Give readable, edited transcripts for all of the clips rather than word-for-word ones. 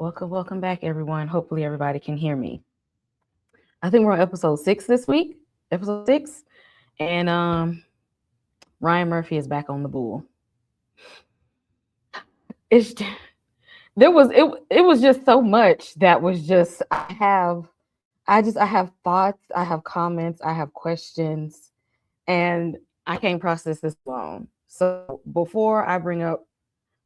Welcome back, everyone. Hopefully, everybody can hear me. I think we're on episode 6 this week, episode 6, and Ryan Murphy is back on the bull. It's there was it was just so much that was just I have thoughts, I have comments, I have questions, and I can't process this alone. So before I bring up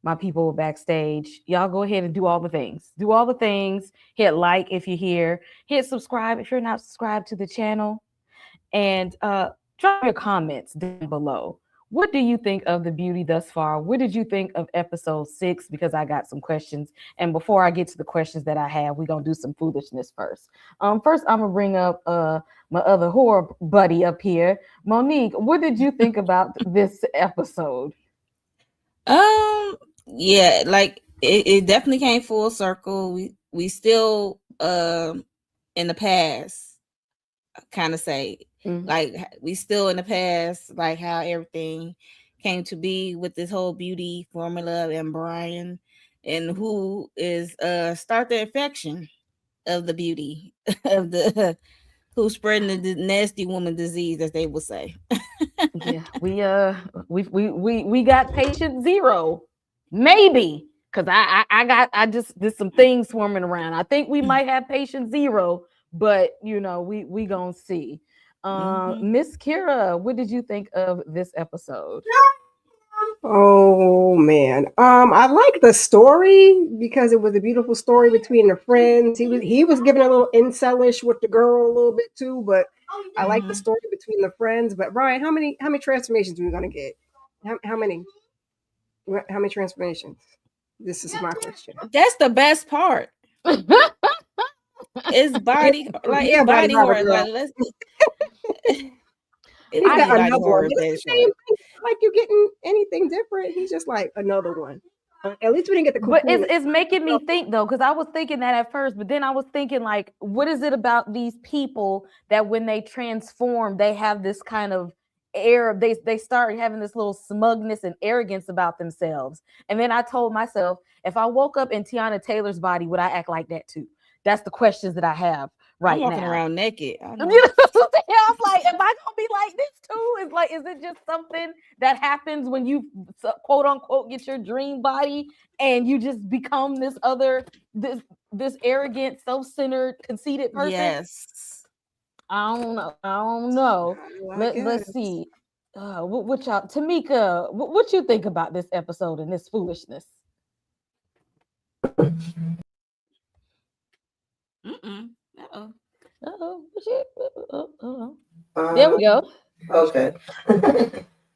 my people backstage, y'all go ahead and do all the things. Do all the things. Hit like if you're here. Hit subscribe if you're not subscribed to the channel. And drop your comments down below. What do you think of the beauty thus far? What did you think of episode 6? Because I got some questions. And before I get to the questions that I have, we're gonna do some foolishness first. First I'm gonna bring up my other horror buddy up here. Monique, what did you think about this episode? Yeah, like it definitely came full circle. We still in the past, kind of say. Like we still in the past, like how everything came to be with this whole beauty formula and Brian, and who is start the infection of the beauty of the who's spreading the nasty woman disease, as they would say. Yeah, we got patient zero, maybe, because I just did some things swarming around. I think we might have patient zero, but we gonna see. Miss Kira, what did you think of this episode? Oh man. I like the story because it was a beautiful story between the friends. He was giving a little incelish with the girl a little bit too, but I like the story between the friends. But Ryan, how many transformations are we gonna get? How many? How many transformations? This is my question. That's the best part. It's body, like it's body horror. Like let's. It's body horror. Like you getting anything different? He's just like another one. At least we didn't get the. But it's making me think though, because I was thinking that at first, but then I was thinking like, what is it about these people that when they transform, they have this kind of air? They start having this little smugness and arrogance about themselves. And then I told myself, if I woke up in Tiana Taylor's body, would I act like that too? That's the questions that I have right now. I'm walking around naked. I'm like, am I gonna be like this too? Is it just something that happens when you quote unquote get your dream body and you just become this arrogant, self-centered, conceited person? Yes. I don't know. Let's see. What y'all, Tamika? What you think about this episode and this foolishness? There we go. Okay.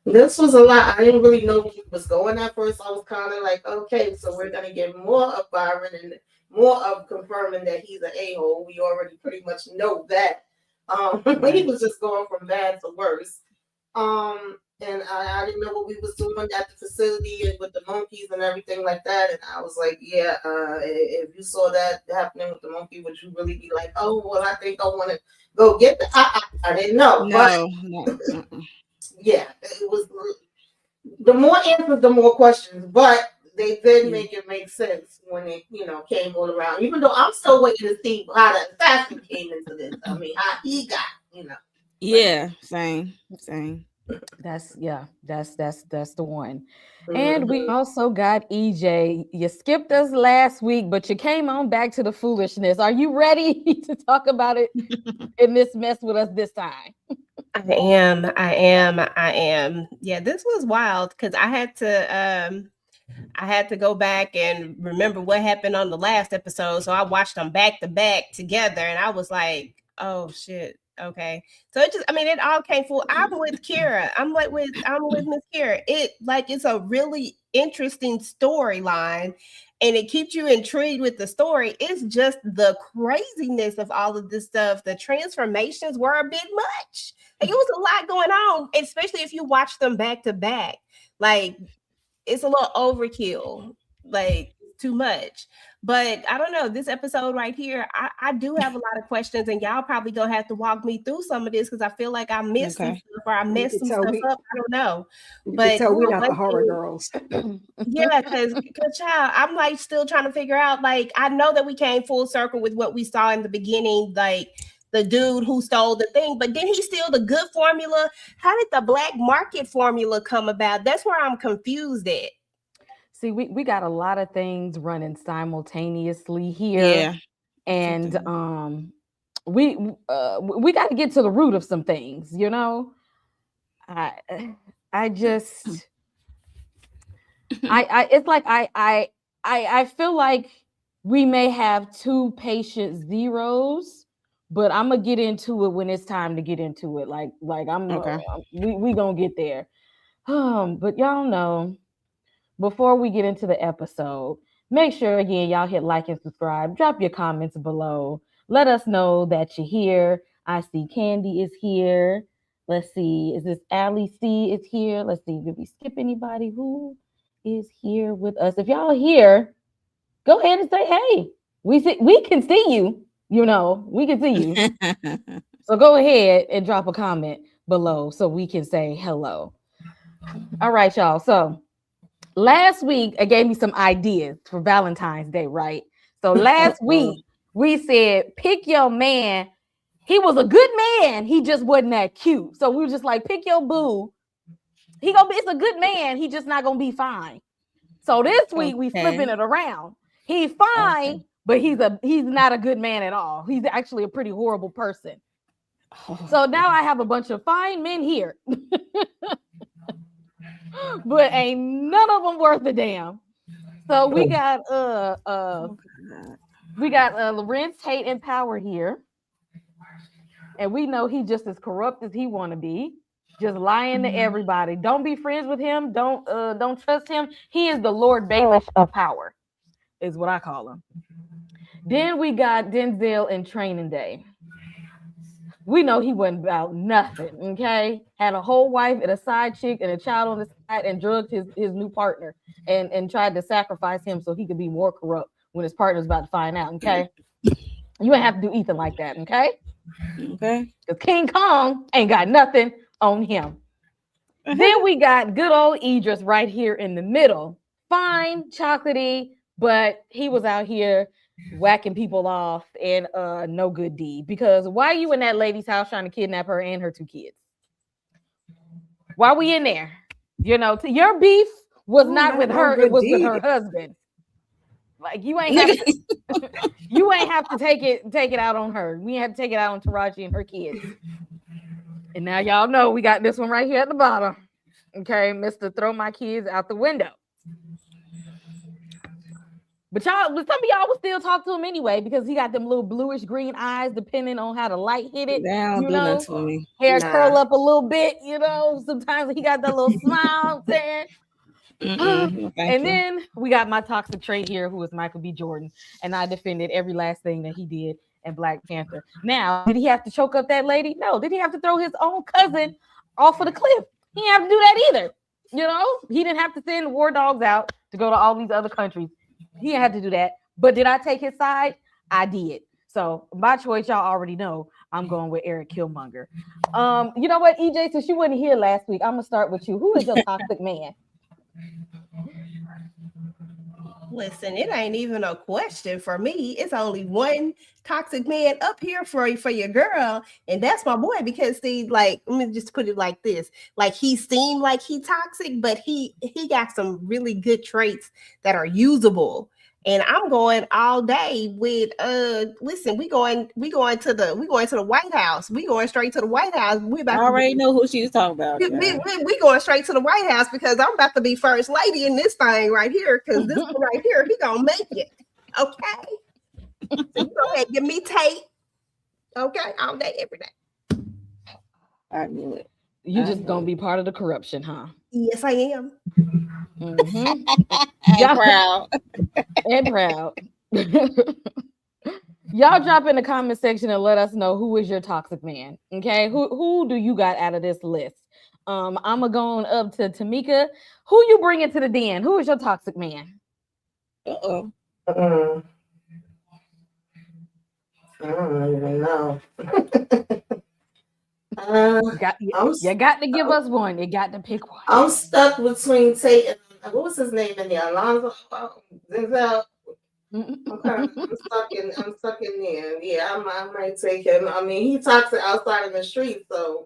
This was a lot. I didn't really know where he was going at first. I was kind of like, okay, so we're gonna get more of Byron and more of confirming that he's an a-hole. We already pretty much know that. He was just going from bad to worse. And I didn't know what we was doing at the facility and with the monkeys and everything like that. And I was like, yeah, if you saw that happening with the monkey, would you really be like, oh, well, I think I want to go get the. I didn't know. No. Yeah, it was. The more answers, the more questions. But they did make it make sense when it, came all around. Even though I'm still waiting to see how the assassin came into this. I mean, how he got, Yeah, same. That's the one. And we also got EJ. You skipped us last week, but you came on back to the foolishness. Are you ready to talk about it in this mess with us this time? I am. Yeah, this was wild because I had to go back and remember what happened on the last episode. So I watched them back to back together, and I was like, oh shit. Okay, so it all came full. I'm with Kira. I'm with Miss Kira. It's a really interesting storyline, and it keeps you intrigued with the story. It's just the craziness of all of this stuff. The transformations were a bit much. Like, it was a lot going on, especially if you watch them back to back. Like, it's a little overkill. Like, too much. But I don't know, this episode right here, I do have a lot of questions, and y'all probably gonna have to walk me through some of this because I feel like I missed some stuff or I messed some stuff up. I don't know. But tell we're not the horror girls. Yeah, because child, I'm like still trying to figure out, like, I know that we came full circle with what we saw in the beginning, like the dude who stole the thing, but did he steal the good formula? How did the black market formula come about? That's where I'm confused at. See, we got a lot of things running simultaneously here. Yeah. And we got to get to the root of some things, you know. I just it's like I feel like we may have two patient zeros, but I'm gonna get into it when it's time to get into it. Like we gonna get there. But y'all know, before we get into the episode, make sure again y'all hit like and subscribe. Drop your comments below. Let us know that you're here. I see Candy is here. Let's see, is this Allie C is here? Let's see, did we skip anybody who is here with us? If y'all here, go ahead and say hey. We can see you. You know, we can see you. So go ahead and drop a comment below so we can say hello. All right, y'all. So last week I gave me some ideas for Valentine's Day, right? So last week we said pick your man. He was a good man. He just wasn't that cute. So we were just like, pick your boo. It's a good man. He just not gonna be fine. So this week we flipping it around. He's fine, but he's not a good man at all. He's actually a pretty horrible person. So now I have a bunch of fine men here, but ain't none of them worth a damn. So we got Lorenz Tate in power here. And we know he just as corrupt as he want to be, just lying to everybody. Don't be friends with him. Don't trust him. He is the Lord Bailiff of power, is what I call him. Then we got Denzel in Training Day. We know he wasn't about nothing, okay? Had a whole wife and a side chick and a child on the side and drugged his new partner and tried to sacrifice him so he could be more corrupt when his partner's about to find out, okay? You ain't have to do Ethan like that, okay? Okay. Because King Kong ain't got nothing on him. Then we got good old Idris right here in the middle. Fine, chocolatey, but he was out here whacking people off and no good deed. Because why are you in that lady's house trying to kidnap her and her two kids? Why we in there? You know, your beef was not with her, it was with her husband. Like you ain't have to, you ain't have to take it out on her. We have to take it out on Taraji and her kids. And now y'all know we got this one right here at the bottom. Okay, Mr. Throw my kids out the window. But some of y'all will still talk to him anyway because he got them little bluish green eyes, depending on how the light hit it. You know, to me. Hair curl up a little bit, you know. Sometimes he got that little smile saying. And then we got my toxic trait here, who is Michael B. Jordan, and I defended every last thing that he did in Black Panther. Now, did he have to choke up that lady? No. Did he have to throw his own cousin off of the cliff? He didn't have to do that either. You know, he didn't have to send war dogs out to go to all these other countries. He didn't have to do that. But did I take his side? I did. So my choice, y'all already know. I'm going with Eric Killmonger. You know what, EJ? Since you wasn't here last week, I'm gonna start with you. Who is your toxic man? Listen, it ain't even a question for me. It's only one toxic man up here for your girl, and that's my boy. Because see, like, let me just put it like this: like he seemed like he toxic, but he got some really good traits that are usable. And I'm going all day with listen, we going to the White House. We going straight to the White House. We about I already know who she's talking about. We going straight to the White House because I'm about to be first lady in this thing right here. Because this one right here, he gonna make it. Okay. So you go ahead, give me Tate. Okay, all day, every day. I knew it. You just gonna be part of the corruption, huh? Yes, I am. And proud. And proud. Y'all drop in the comment section and let us know who is your toxic man. Okay, who do you got out of this list? I'm going up to Tamika. Who you bringing to the den? Who is your toxic man? Uh-oh. Mm. I don't even know. You got I'm you got to give us one. You got to pick one. I'm stuck between Tate and what was his name in there? Alonzo Denzel. I'm stuck in there. Yeah, I might take him. I mean, he talks it outside in the street, so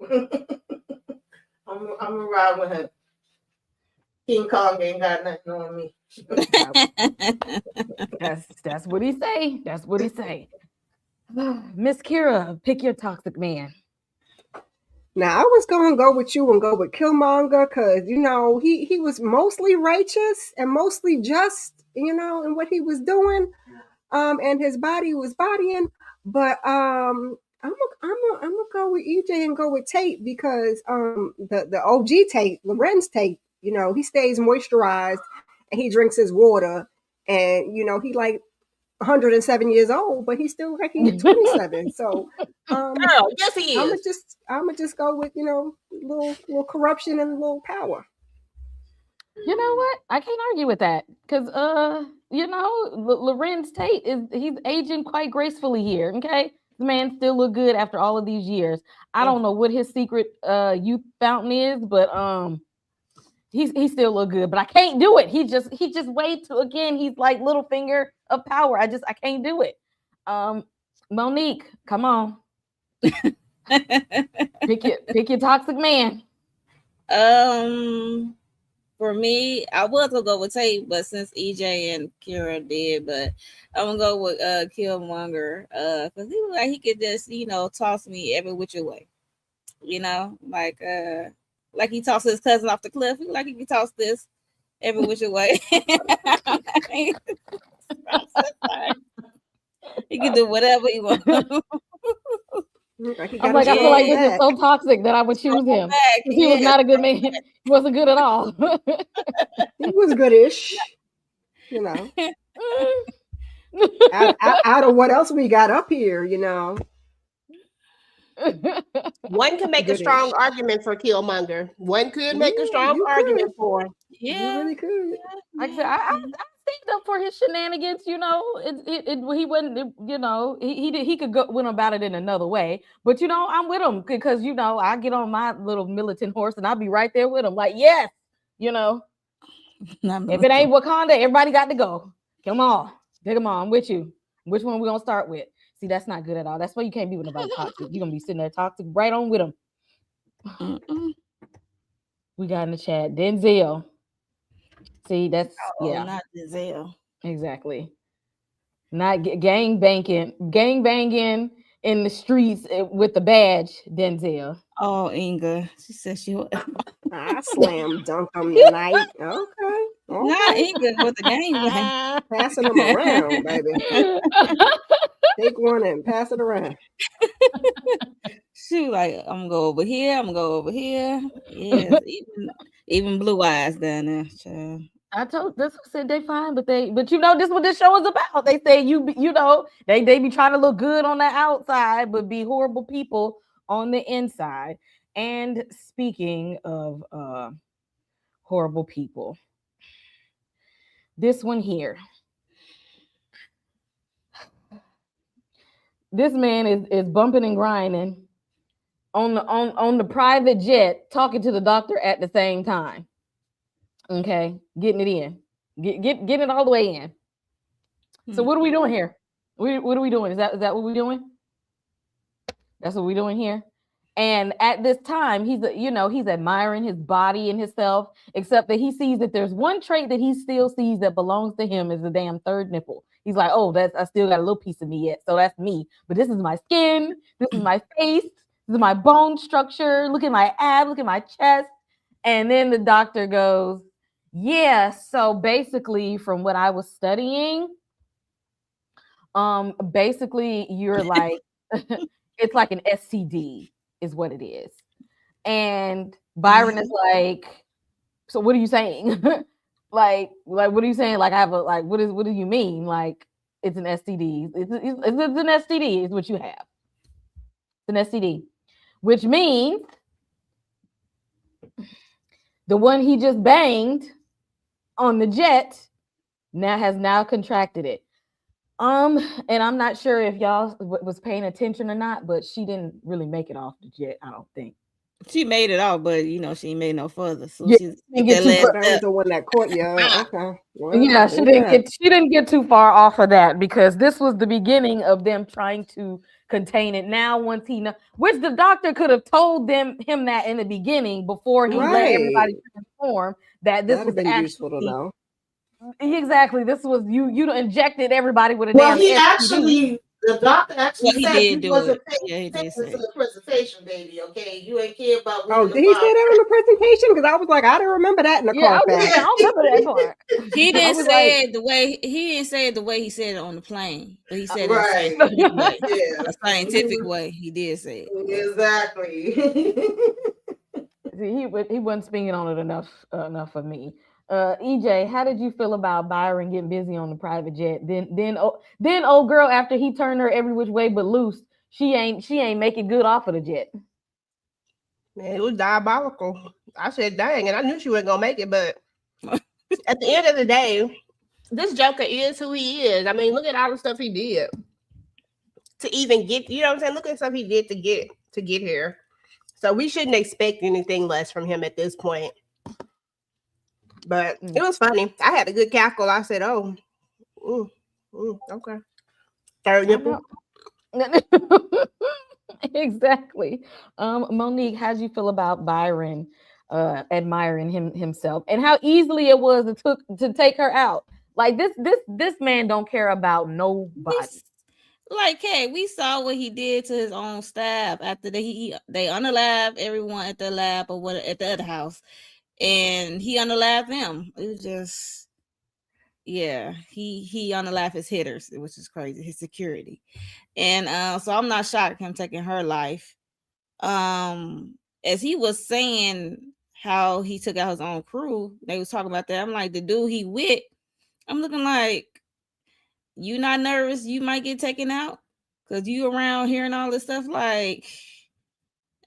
I'm gonna ride with him. King Kong ain't got nothing on me. That's what he say. That's what he say. Miss Kira, pick your toxic man. Now I was gonna go with you and go with Killmonger because he was mostly righteous and mostly just in what he was doing, and his body was bodying. But I'm gonna go with EJ and go with Tate because the OG Tate, Lorenz Tate, he stays moisturized and he drinks his water, and he like 107 years old, but he's still like he's 27. So Girl, yes, he I'm is. gonna just go with little corruption and a little power. You know what? I can't argue with that because Lorenz Tate he's aging quite gracefully here. Okay, the man still look good after all of these years. I don't know what his secret youth fountain is, but he still look good. But I can't do it. He just way too again. He's like little finger of power. I can't do it. Monique, come on, pick your toxic man. For me, I was gonna go with Tate, but since EJ and Kira did, but I'm gonna go with Killmonger, because he look like he could just toss me every which way, like he tossed his cousin off the cliff. He look like he could toss this every which way. He can do whatever he wants. I feel like this is so toxic that I would choose him. He was not a good man. He wasn't good at all. He was goodish, out of what else we got up here, One can make a strong argument for Killmonger. One could make a strong argument for. Yeah, you really could. Like I said, I think up for his shenanigans. He wasn't. He could go went about it in another way. But I'm with him because I get on my little militant horse and I'll be right there with him. Like yes, if it ain't Wakanda, everybody got to go. Come on, I'm with you. Which one we gonna start with? See, that's not good at all. That's why you can't be with nobody toxic. You're gonna be sitting there toxic right on with them. We got in the chat Denzel. See, that's not Denzel. Exactly. Not gang banging in the streets with the badge, Denzel. Oh, Inga. She said she would. I slam dunk them tonight. Okay. Not Inga with the game. Passing them around, baby. Take one and pass it around. She like, I'm gonna go over here. I'm gonna go over here. Yes, even blue eyes down there. Child. I said they fine, but this is what this show is about. They say they be trying to look good on the outside, but be horrible people on the inside. And speaking of horrible people, this one here. This man is bumping and grinding on the private jet, talking to the doctor at the same time. Okay, getting it in, getting it all the way in. So what are we doing here? What are we doing? Is that what we're doing? That's what we're doing here. And at this time, he's admiring his body and himself, except that he sees that there's one trait that he still sees that belongs to him is the damn third nipple. He's like, oh, I still got a little piece of me yet, so that's me. But this is my skin, this is my face, this is my bone structure. Look at my abs, look at my chest. And then the doctor goes, yeah, so basically from what I was studying, basically you're like, it's like an STD is what it is. And Byron is like, so what are you saying? like what are you saying? Like I have what do you mean? Like it's an STD. It's an STD is what you have. It's an STD, which means the one he just banged on the jet now contracted it. And I'm not sure if y'all was paying attention or not, but she didn't really make it off the jet. I don't think. She made it off, but she ain't made no further. So Yeah, she didn't that get too last So far. that was step. the one that caught you. Okay. Well, Yeah, there's that. she didn't get too far off of that because this was the beginning of them trying to contain it. Now, once he know, which the doctor could have told him that in the beginning before he let Right. everybody transform that this That'd was have been useful to actually know. exactly this was you injected everybody with a Well, damn he STD. actually, the doctor Well, actually he said did you do it. wasn't paying Yeah, he did attention to say. the presentation, baby. Okay, you ain't care about Oh, reading the did he say Bible. that on the presentation? Because I was like, I didn't remember that in the Yeah, I car was gonna say I facts. don't remember that part. He I didn't was like, say it the way he said it on the plane, but he said it in a Right. scientific way. Yeah. A scientific way. He did say it. Exactly. See, he wasn't speaking on it enough for me. EJ, how did you feel about Byron getting busy on the private jet? Then old girl after he turned her every which way but loose, she ain't make it good off of the jet. Man, it was diabolical. I said, dang, and I knew she wasn't gonna make it, but at the end of the day, this Joker is who he is. I mean, look at all the stuff he did to even get, you know what I'm saying? Look at the stuff he did to get here. So we shouldn't expect anything less from him at this point. But it was funny. I had a good cackle. I said, "Oh, okay." Third nipple. Exactly. Monique, how'd you feel about Byron admiring himself and how easily it was to take her out? Like this man don't care about nobody. He's like, hey, we saw what he did to his own staff after they unalived everyone at the lab or what at the other house, and he unalived them. It was just, yeah, he unalived his hitters, which is crazy. His security, and so I'm not shocked him taking her life. As he was saying how he took out his own crew, they was talking about that. I'm like, the dude he with, I'm looking like, you not nervous you might get taken out because you around hearing all this stuff, like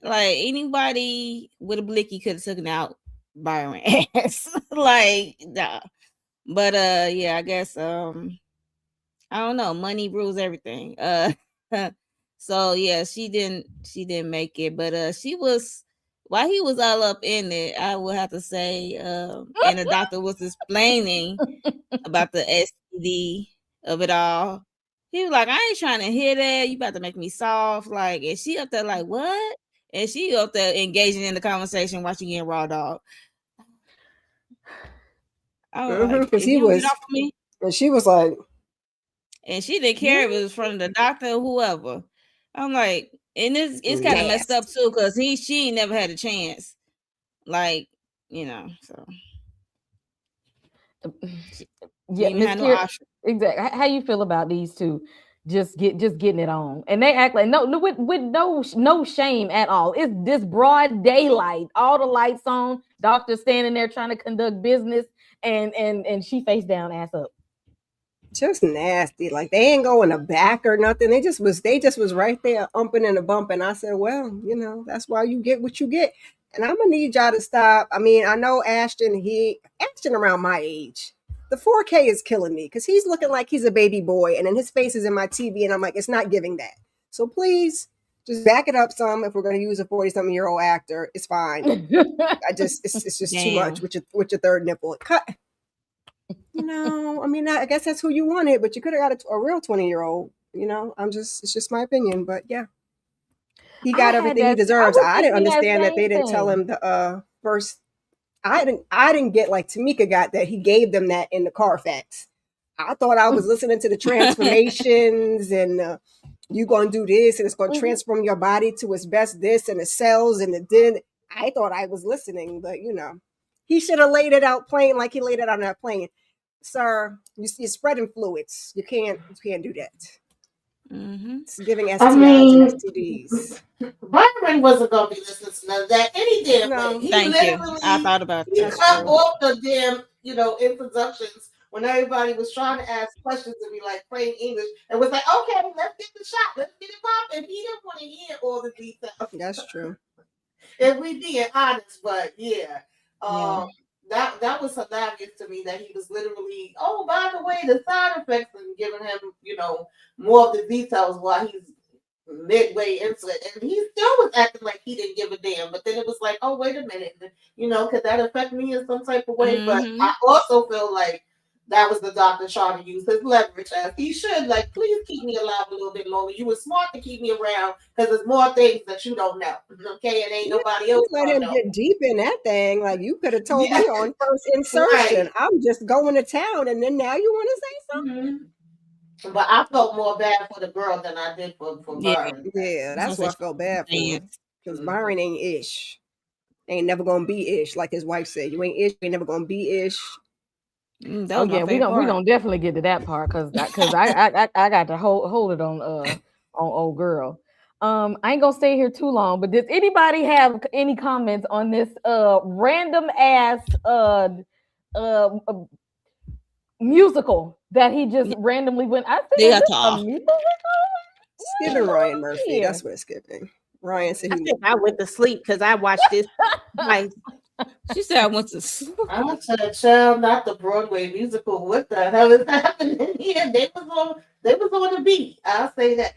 anybody with a blicky could have taken out Byron ass. Like, nah. But yeah, I guess I don't know, money rules everything. So yeah, she didn't make it, but she was, while he was all up in it, I would have to say, and the doctor was explaining about the STD of it all. He was like, I ain't trying to hear that. You about to make me soft. Like, and she up there like, what? And she up there engaging in the conversation while she getting raw dog. I was like, because if he you don't get was, off of me. and she was like, And she didn't care if it was from the doctor or whoever. I'm like, and it's kind of messed up nasty. too, because she ain't never had a chance. Like, so Yeah, even Miss had no Kier, option. exactly. How you feel about these two just getting it on? And they act like with no shame at all. It's this broad daylight, all the lights on, doctor standing there trying to conduct business, and she face down, ass up. Just nasty. Like they ain't go in the back or nothing. They just was right there umping and a bumping. I said, well, that's why you get what you get. And I'm gonna need y'all to stop. I mean, I know Ashton around my age. The 4K is killing me because he's looking like he's a baby boy, and then his face is in my TV, and I'm like, it's not giving that. So please just back it up some. If we're gonna use a 40-something-year-old actor, it's fine. It's just too much Damn. with your third nipple. Cut. I mean, I guess that's who you wanted, but you could have got a real 20-year-old. It's just my opinion, but yeah, he got everything he I deserves. was I didn't thinking that understand that they same didn't tell thing. him the first. I didn't get like Tamika got that he gave them that in the Carfax. I thought I was listening to the transformations and you gonna do this and it's gonna transform your body to its best this and the cells and the din. I thought I was listening, but he should have laid it out plain like he laid it out on that plane. Sir, you're spreading fluids. You can't do that. It's giving STIs and STDs. Byron wasn't gonna be listening to none of that any damn way. No. He Thank you. I literally thought about he that. That's cut true. off the damn, introductions when everybody was trying to ask questions and be like plain English and was like, okay, let's get the shot, let's get it popping. He didn't want to hear all the details. That's true. If we being honest, but yeah. Yeah. that was hilarious to me that he was literally, oh, by the way, the side effects, and giving him, more of the details while he's midway into it, and he still was acting like he didn't give a damn. But then it was like, oh, wait a minute, could that affect me in some type of way? But I also feel like that was the doctor trying to use his leverage as he should. Like, please keep me alive a little bit longer. You were smart to keep me around because there's more things that you don't know. Okay, and ain't nobody else let him know. get deep in that thing. Like, you could have told me on first insertion, Right. I'm just going to town, and then now you want to say something. But I felt more bad for the girl than I did for Byron. Yeah, that's what I felt bad for. Because Byron ain't ish. Ain't never gonna be ish, like his wife said. You ain't ish, you ain't never gonna be ish. Oh yeah, we gonna definitely get to that part because I got to hold it on old girl. I ain't gonna stay here too long, but does anybody have any comments on this random ass musical that he just randomly went? I think it's a musical. Skipping Ryan Murphy. That's what it's skipping. Ryan said I went to sleep because I watched this twice. She said I went to sleep. I'm gonna tell child, not the Broadway musical. What the hell is happening here? They was on the beat. I'll say that.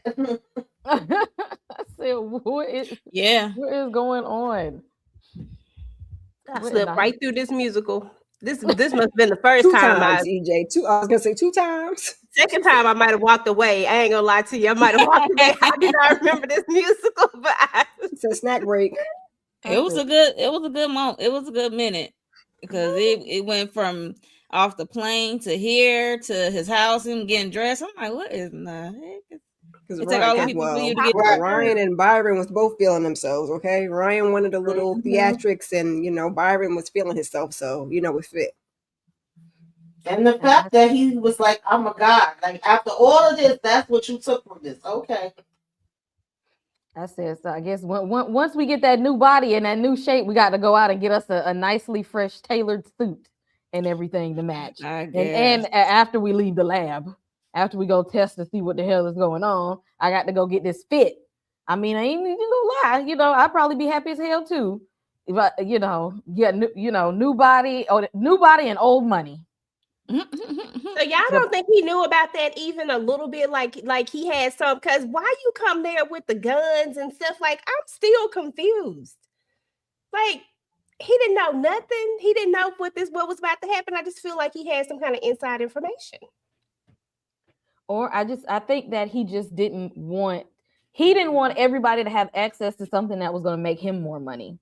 I said, what is going on? I slipped right through this musical. This must have been the first time EJ. I was gonna say 2 times. Second time I might have walked away. I ain't gonna lie to you. I might have walked away. I did not remember this musical, but it's a snack break. It was a good moment. It was a good minute because it went from off the plane to here to his house and getting dressed. I'm like, what is the heck? Because Ryan and Byron was both feeling themselves. Okay, Ryan wanted a little theatrics, and Byron was feeling himself. So it fit. And the fact that he was like, "I'm a god." Like after all of this, that's what you took from this. Okay. I said so. I guess once we get that new body and that new shape, we got to go out and get us a nicely fresh tailored suit and everything to match. And after we leave the lab, after we go test to see what the hell is going on, I got to go get this fit. I mean, I ain't gonna lie. I'd probably be happy as hell too. But new body and old money. So y'all don't think he knew about that even a little bit, like he had some? Because why you come there with the guns and stuff? Like, I'm still confused. Like, he didn't know nothing. He didn't know what was about to happen. I just feel like he had some kind of inside information. Or I think that he just didn't want everybody to have access to something that was going to make him more money.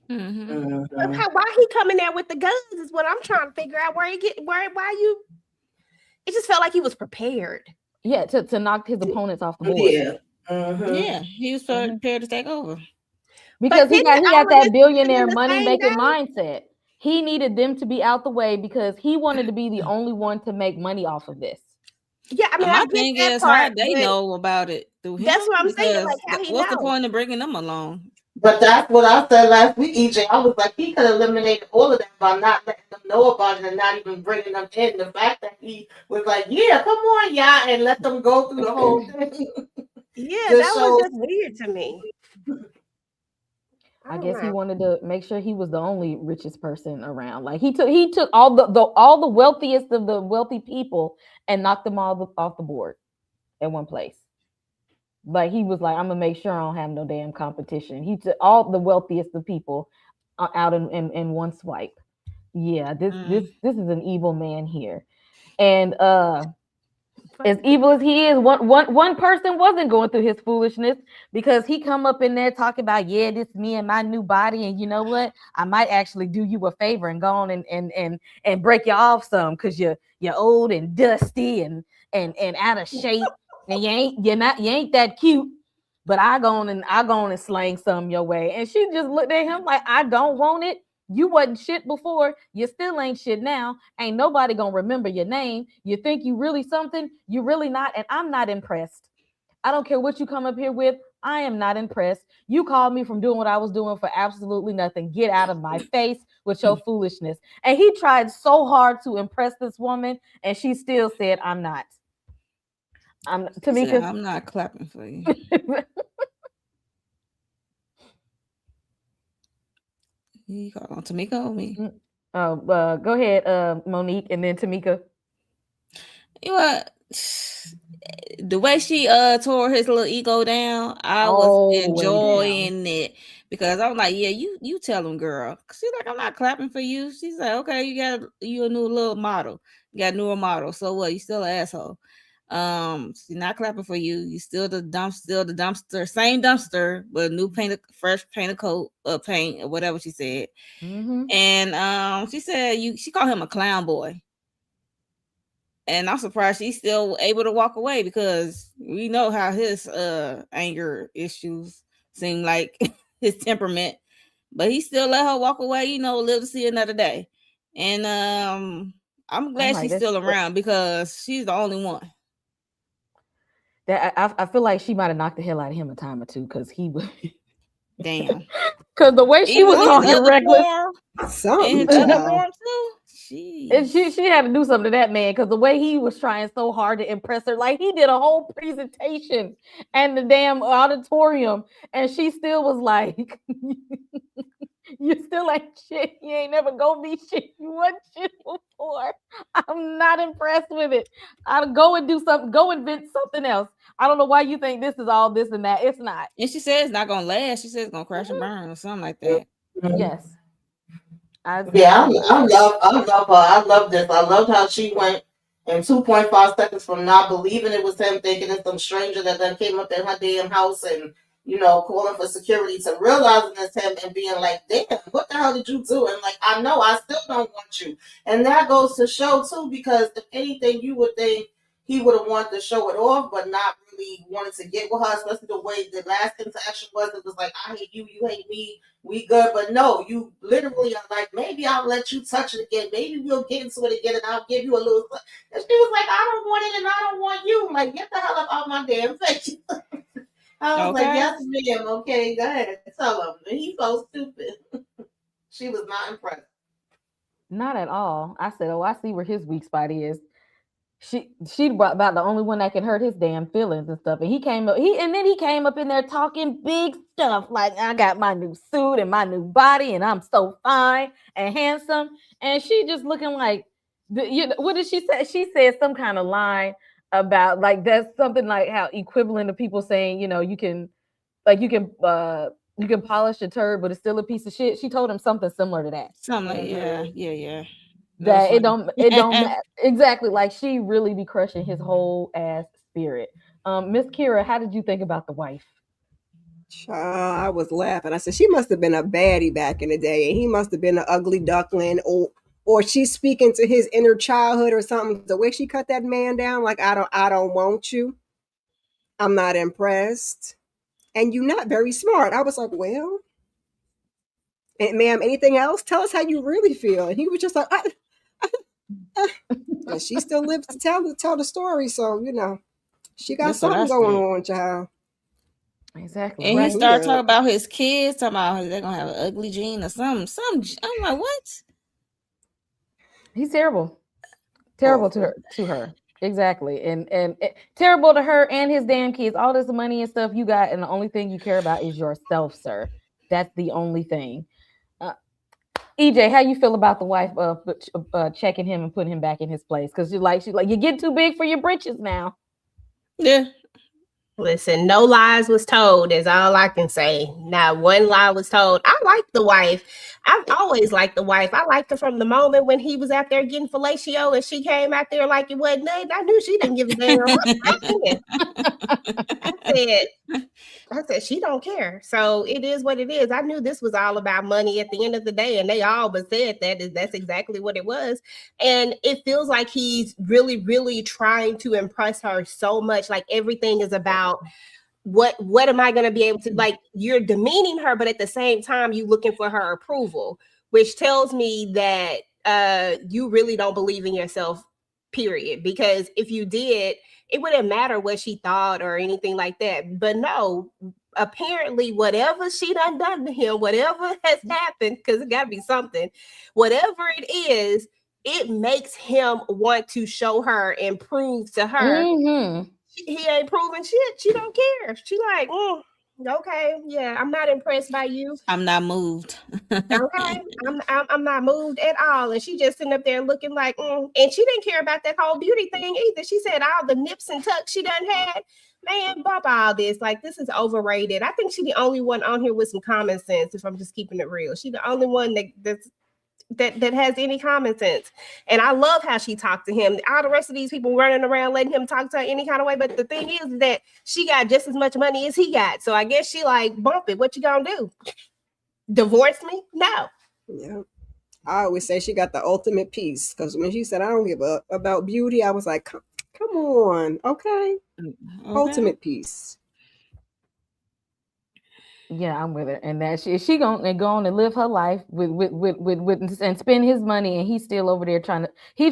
Why he coming there with the guns is what I'm trying to figure out. Why you? It just felt like he was prepared. Yeah, to knock his opponents off the board. Yeah, he was prepared to take over because he got that billionaire money making mindset. He needed them to be out the way because he wanted to be the only one to make money off of this. Yeah, I mean, my thing is how they know about it through him. That's what I'm saying. Like, how what's the point of bringing them along? But that's what I said last week, EJ. I was like, he could eliminate all of that by not letting them know about it and not even bringing them in. The fact that he was like, yeah, come on, y'all, and let them go through the whole thing. Yeah, that was just weird to me. I guess he wanted to make sure he was the only richest person around. Like he took all the wealthiest of the wealthy people and knocked them all off the board in one place. Like he was like, I'm gonna make sure I don't have no damn competition. He took all the wealthiest of people out in one swipe. Yeah, this is an evil man here, and as evil as he is, one person wasn't going through his foolishness because he come up in there talking about, yeah, this me and my new body, and you know what? I might actually do you a favor and go on and break you off some because you're old and dusty and out of shape. And you ain't that cute, but I go on and slang some your way. And she just looked at him like, I don't want it. You wasn't shit before. You still ain't shit now. Ain't nobody gonna remember your name. You think you really something? You really not. And I'm not impressed. I don't care what you come up here with. I am not impressed. You called me from doing what I was doing for absolutely nothing. Get out of my face with your foolishness. And he tried so hard to impress this woman, and she still said, I'm not. Tamika, I'm not clapping for you. You call on Tamika or me? Go ahead, Monique, and then Tamika. You know what? The way she tore his little ego down, I was Way down. enjoying it because I'm like, yeah, you tell him, girl. She's like, I'm not clapping for you. She's like, okay, you a new little model. You got a newer model. So what? You still an asshole. She's not clapping for you. You still the dumpster, same dumpster, but new fresh paint coat, paint or whatever she said. Mm-hmm. And she said she called him a clown boy. And I'm surprised he's still able to walk away because we know how his anger issues seem like his temperament. But he still let her walk away, live to see another day. And I'm glad she's still around because she's the only one. That I feel like she might have knocked the hell out of him a time or two because he was damn. Because the way she was talking reckless, something too. And she had to do something to that man because the way he was trying so hard to impress her, like he did a whole presentation and the damn auditorium, and she still was like, "You still ain't shit. You ain't never gonna be shit. You wasn't shit before. I'm not impressed with it. I'll go and do something. Go invent something else. I don't know why you think this is all this and that. It's not." And she says it's not gonna last. She says it's gonna crash and burn or something like that. Yes. I love her. I love this. I loved how she went in 2.5 seconds from not believing it was him, thinking it's some stranger that then came up in her damn house and, calling for security, to realizing it's him and being like, damn, what the hell did you do? And like, I know, I still don't want you. And that goes to show too, because if anything, you would think he would have wanted to show it off, but not really wanted to get with her, especially the way the last interaction was. It was like, I hate you, you hate me, we good. But no, you literally are like, maybe I'll let you touch it again. Maybe we'll get into it again and I'll give you a little. And she was like, I don't want it and I don't want you. I'm like, get the hell up out my damn face. I was like, yes, ma'am. Okay, go ahead. Tell him. And he's so stupid. She was not impressed. Not at all. I said, oh, I see where his weak spot is. She about the only one that can hurt his damn feelings and stuff. And he came up in there talking big stuff like, I got my new suit and my new body and I'm so fine and handsome. And she just looking like, what did she say? She said some kind of line about like that's something like how equivalent to people saying, you can polish a turd, but it's still a piece of shit. She told him something similar to that. Something like, yeah. That it don't matter. Exactly. Like she really be crushing his whole ass spirit. Miss Kira, how did you think about the wife? I was laughing. I said she must have been a baddie back in the day, and he must have been an ugly duckling, or she's speaking to his inner childhood or something. The way she cut that man down, like I don't want you. I'm not impressed, and you're not very smart. I was like, well, and ma'am, anything else? Tell us how you really feel. And he was just like, and she still lives to tell the story. So she got something going on, child. Exactly. And he started talking about his kids, talking about they're gonna have an ugly gene or something. I'm like, what? He's terrible. Terrible to her. Exactly. And terrible to her and his damn kids. All this money and stuff you got, and the only thing you care about is yourself, sir. That's the only thing. EJ, how you feel about the wife checking him and putting him back in his place? Because she's like, you get too big for your britches now. Yeah. Listen, no lies was told is all I can say. Not one lie was told. I like the wife. I've always liked the wife. I liked her from the moment when he was out there getting fellatio and she came out there like it wasn't nothing. I knew she didn't give a damn. I said, she don't care. So it is what it is. I knew this was all about money at the end of the day. And they all but said that's exactly what it was. And it feels like he's really, really trying to impress her so much. Like everything is about what am I going to be able to, like, you're demeaning her, but at the same time, you looking for her approval, which tells me that you really don't believe in yourself, period. Because if you did, it wouldn't matter what she thought or anything like that. But no, apparently whatever she done to him, whatever has happened, because it got to be something, whatever it is, it makes him want to show her and prove to her. Mm-hmm. He ain't proving shit. She don't care. She like, Okay, yeah, I'm not impressed by you. I'm not moved. Okay, I'm not moved at all. And she just sitting up there looking like, and she didn't care about that whole beauty thing either. She said all the nips and tucks she done had. Man, bump all this. Like, this is overrated. I think she the only one on here with some common sense. If I'm just keeping it real, she the only one that has any common sense. And I love how she talked to him. All the rest of these people running around letting him talk to her any kind of way. But the thing is that she got just as much money as he got. So I guess she like, bump it. What you gonna do? Divorce me? No. Yeah. I always say she got the ultimate piece because when she said I don't give a about beauty, I was like, come on, okay, ultimate piece. Yeah, I'm with her, and that she gonna go on and live her life with and spend his money, and he's still over there he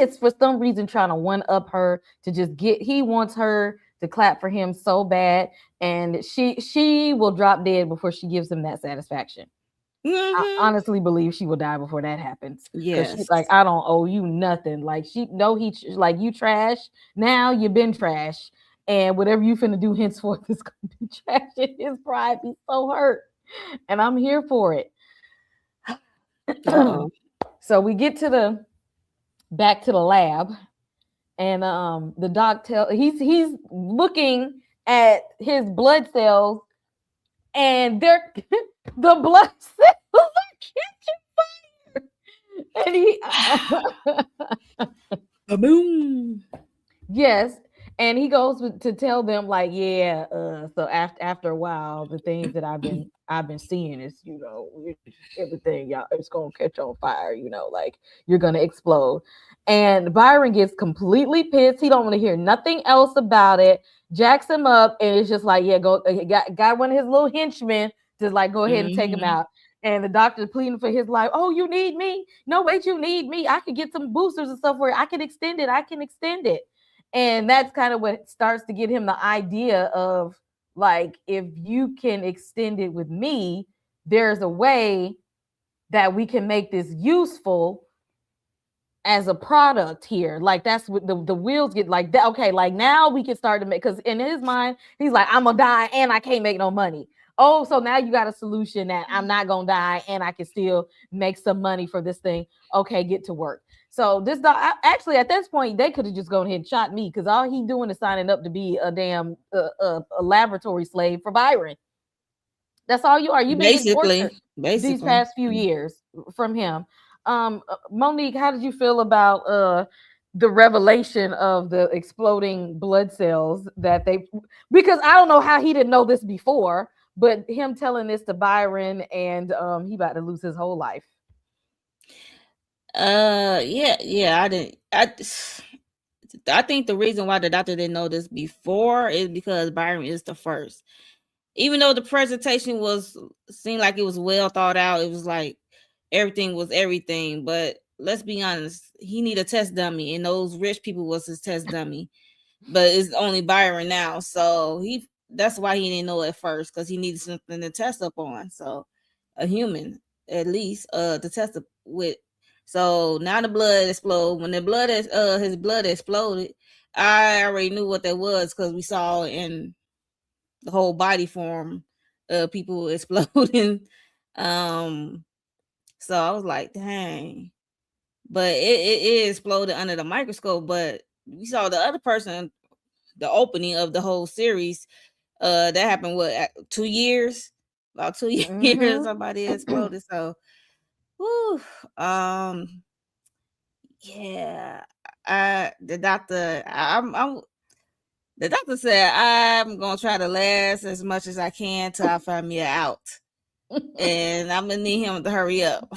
is for some reason trying to one up her to just get. He wants her to clap for him so bad, and she will drop dead before she gives him that satisfaction. I honestly believe she will die before that happens. Because she's like, I don't owe you nothing. Like she know like you trash. Now you've been trash. And whatever you finna do henceforth is gonna be trash. And his pride be so hurt. And I'm here for it. So we get to back to the lab. And the doc he's looking at his blood cells, and they're the blood cells are catching fire. And he boom. Yes, and he goes to tell them like, yeah. So after a while, the things that I've been seeing is, everything, y'all, it's gonna catch on fire. Like you're gonna explode. And Byron gets completely pissed. He don't want to hear nothing else about it. Jacks him up, and it's just like, yeah, go. Got one of his little henchmen to like go ahead and take him out. And the doctor's pleading for his life. Oh, you need me? No, wait, you need me. I could get some boosters and stuff where I can extend it. I can extend it. And that's kind of what starts to get him the idea of like, if you can extend it with me, there's a way that we can make this useful as a product here. Like that's what the wheels get like that. Okay, like now we can start to make, because in his mind, he's like, I'm gonna die and I can't make no money. Oh, so now you got a solution that I'm not gonna die and I can still make some money for this thing. Okay, get to work. So this dog, actually, at this point, they could have just gone ahead and shot me, because all he doing is signing up to be a damn a laboratory slave for Byron. That's all you are. You've been getting tortured these past few years from him. Monique, how did you feel about the revelation of the exploding blood cells that because I don't know how he didn't know this before, but him telling this to Byron, and he about to lose his whole life. Yeah, I think the reason why the doctor didn't know this before is because Byron is the first. Even though the presentation seemed like it was well thought out, it was like everything was everything. But let's be honest, he need a test dummy, and those rich people was his test dummy. But it's only Byron now, so that's why he didn't know at first, because he needed something to test up on. So a human, at least, to test up with. So now the blood exploded. When his blood exploded, I already knew what that was, because we saw in the whole body form of people exploding. So I was like, dang. But it exploded under the microscope. But we saw the other person, the opening of the whole series. That happened 2 years? About 2 years, somebody exploded. So, whew, yeah. The doctor, the doctor said, I'm gonna try to last as much as I can till I find me out. And I'm gonna need him to hurry up.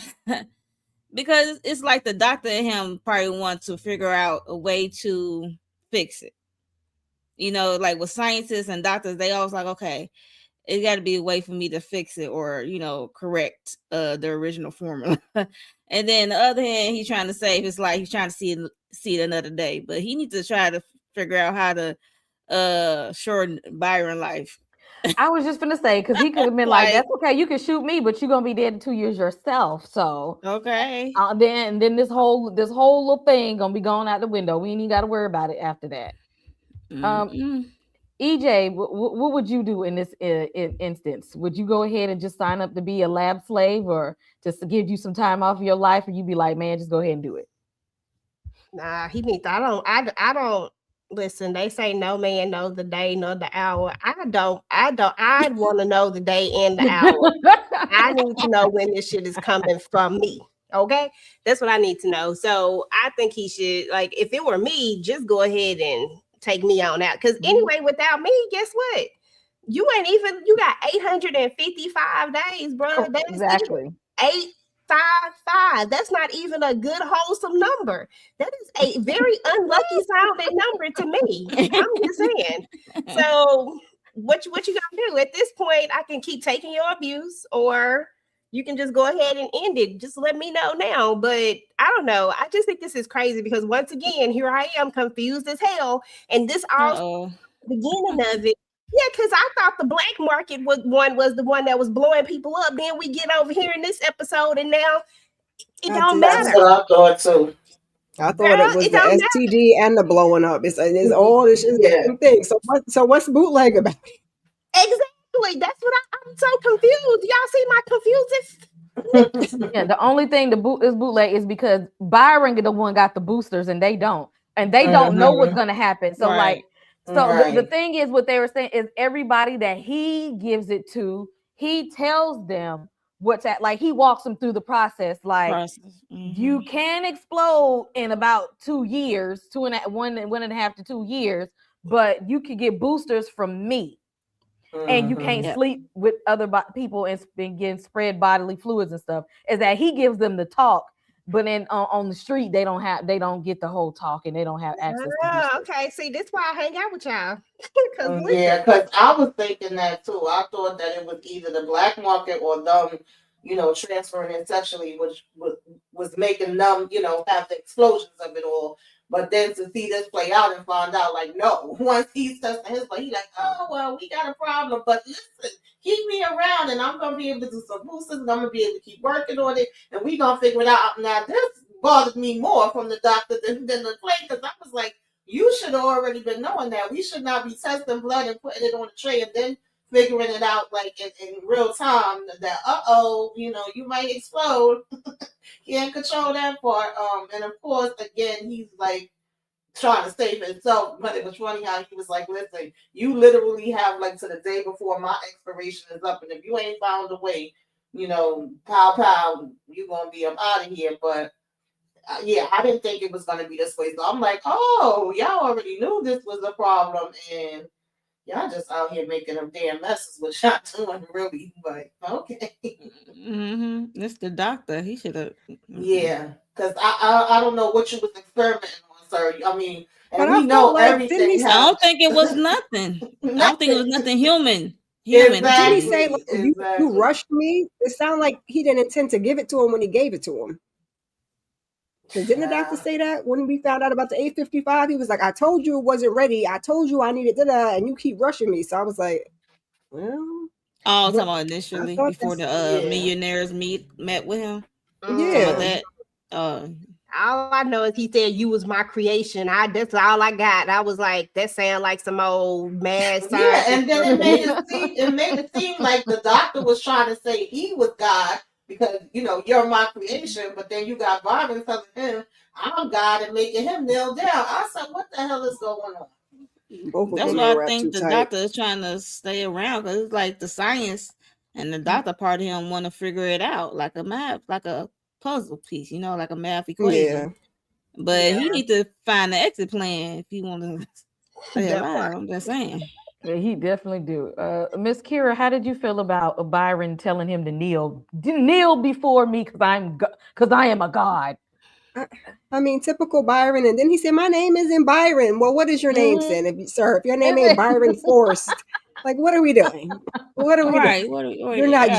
Because it's like the doctor and him probably want to figure out a way to fix it. Like with scientists and doctors, they always like, okay, it got to be a way for me to fix it, or correct the original formula. And then the other hand, he's trying to save his life. He's trying to see it another day, but he needs to try to figure out how to shorten Byron life. I was just gonna say, because he could have been like, that's okay, you can shoot me, but you're gonna be dead in 2 years yourself. So okay, then this whole little thing gonna be going out the window. We ain't even got to worry about it after that. EJ, what would you do in this instance? Would you go ahead and just sign up to be a lab slave, or just to give you some time off of your life, or you be like, man, just go ahead and do it? Nah, he needs. I don't listen. They say no man knows the day nor the hour. I don't. I want to know the day and the hour. I need to know when this shit is coming from me. Okay, that's what I need to know. So I think he should, like, if it were me, just go ahead and take me on out. Because anyway, without me, guess what? You ain't even. You got 855 days, bro. That's Exactly. 855. That's not even a good wholesome number. That is a very unlucky sounding number to me. I'm just saying. So what you gonna do? At this point, I can keep taking your abuse, or you can just go ahead and end it. Just let me know now. But I don't know. I just think this is crazy because once again, here I am confused as hell. And this all the beginning of it. Yeah, because I thought the black market was the one that was blowing people up. Then we get over here in this episode, and now it don't matter. That's what I thought too. I thought it was the STD and the blowing up. It's all this is Yeah. the same thing. So what's bootleg about? Exactly. That's what I'm so confused. Y'all see my confusion? Yeah, the only thing the bootleg is because Byron the one got the boosters and they don't know what's gonna happen. So the thing is, what they were saying is everybody that he gives it to, he tells them what's at, like he walks them through the process. Like you can explode in about 2 years, 1.5 to 2 years, but you can get boosters from me. And you can't sleep with other people and getting spread bodily fluids and stuff. Is that he gives them the talk, but then on the street they don't get the whole talk and they don't have access to okay. See, that's why I hang out with y'all. Because I was thinking that too. I thought that it was either the black market or them, transferring it sexually, which was making them, have the explosions of it all. But then to see this play out and find out, like, no, once he's testing his play, he's like, oh, well, we got a problem. But listen, keep me around and I'm going to be able to do some boosters and I'm going to be able to keep working on it. And we're going to figure it out. Now, this bothered me more from the doctor than the play, because I was like, you should have already been knowing that. We should not be testing blood and putting it on a tray and then figuring it out like in real time that, you might explode. Can't control that part. And of course, again, he's like trying to save himself. But it was funny how he was like, listen, you literally have like to the day before my expiration is up. And if you ain't found a way, pow, you're going to be up out of here. But I didn't think it was going to be this way. So I'm like, oh, y'all already knew this was a problem. And y'all just out here making them damn messes with y'all doing, really. But okay. It's the doctor. He should have. Yeah. Because I don't know what you was experimenting on, sir. I mean, and But we know like, everything. I don't think it was nothing. I don't think it was nothing human. Exactly. Did he say, like, you rushed me? It sounded like he didn't intend to give it to him when he gave it to him. Because didn't the doctor say that when we found out about the 855? He was like, I told you it wasn't ready. I told you I needed and you keep rushing me. So I was like, well. Oh, talking about initially before the millionaires met with him. Yeah. All I know is he said you was my creation. That's all I got. I was like, that sound like some old mad science. Yeah, and then it made it seem like the doctor was trying to say he was God because you're my creation, but then you got Byron telling him I'm God and making him kneel down. I said, what the hell is going on? That's why I think the doctor is trying to stay around, because it's like the science and the doctor part of him want to figure it out like a puzzle piece, like a math equation. But he need to find an exit plan if he want to stay alive. I'm just saying. Yeah, he definitely do. Miss Kira, how did you feel about Byron telling him to kneel before me because I am a god? I mean, typical Byron. And then he said, my name isn't Byron. Well, what is your name, then? If your name ain't Byron Forrest, like, what are we doing? What are we doing? You're not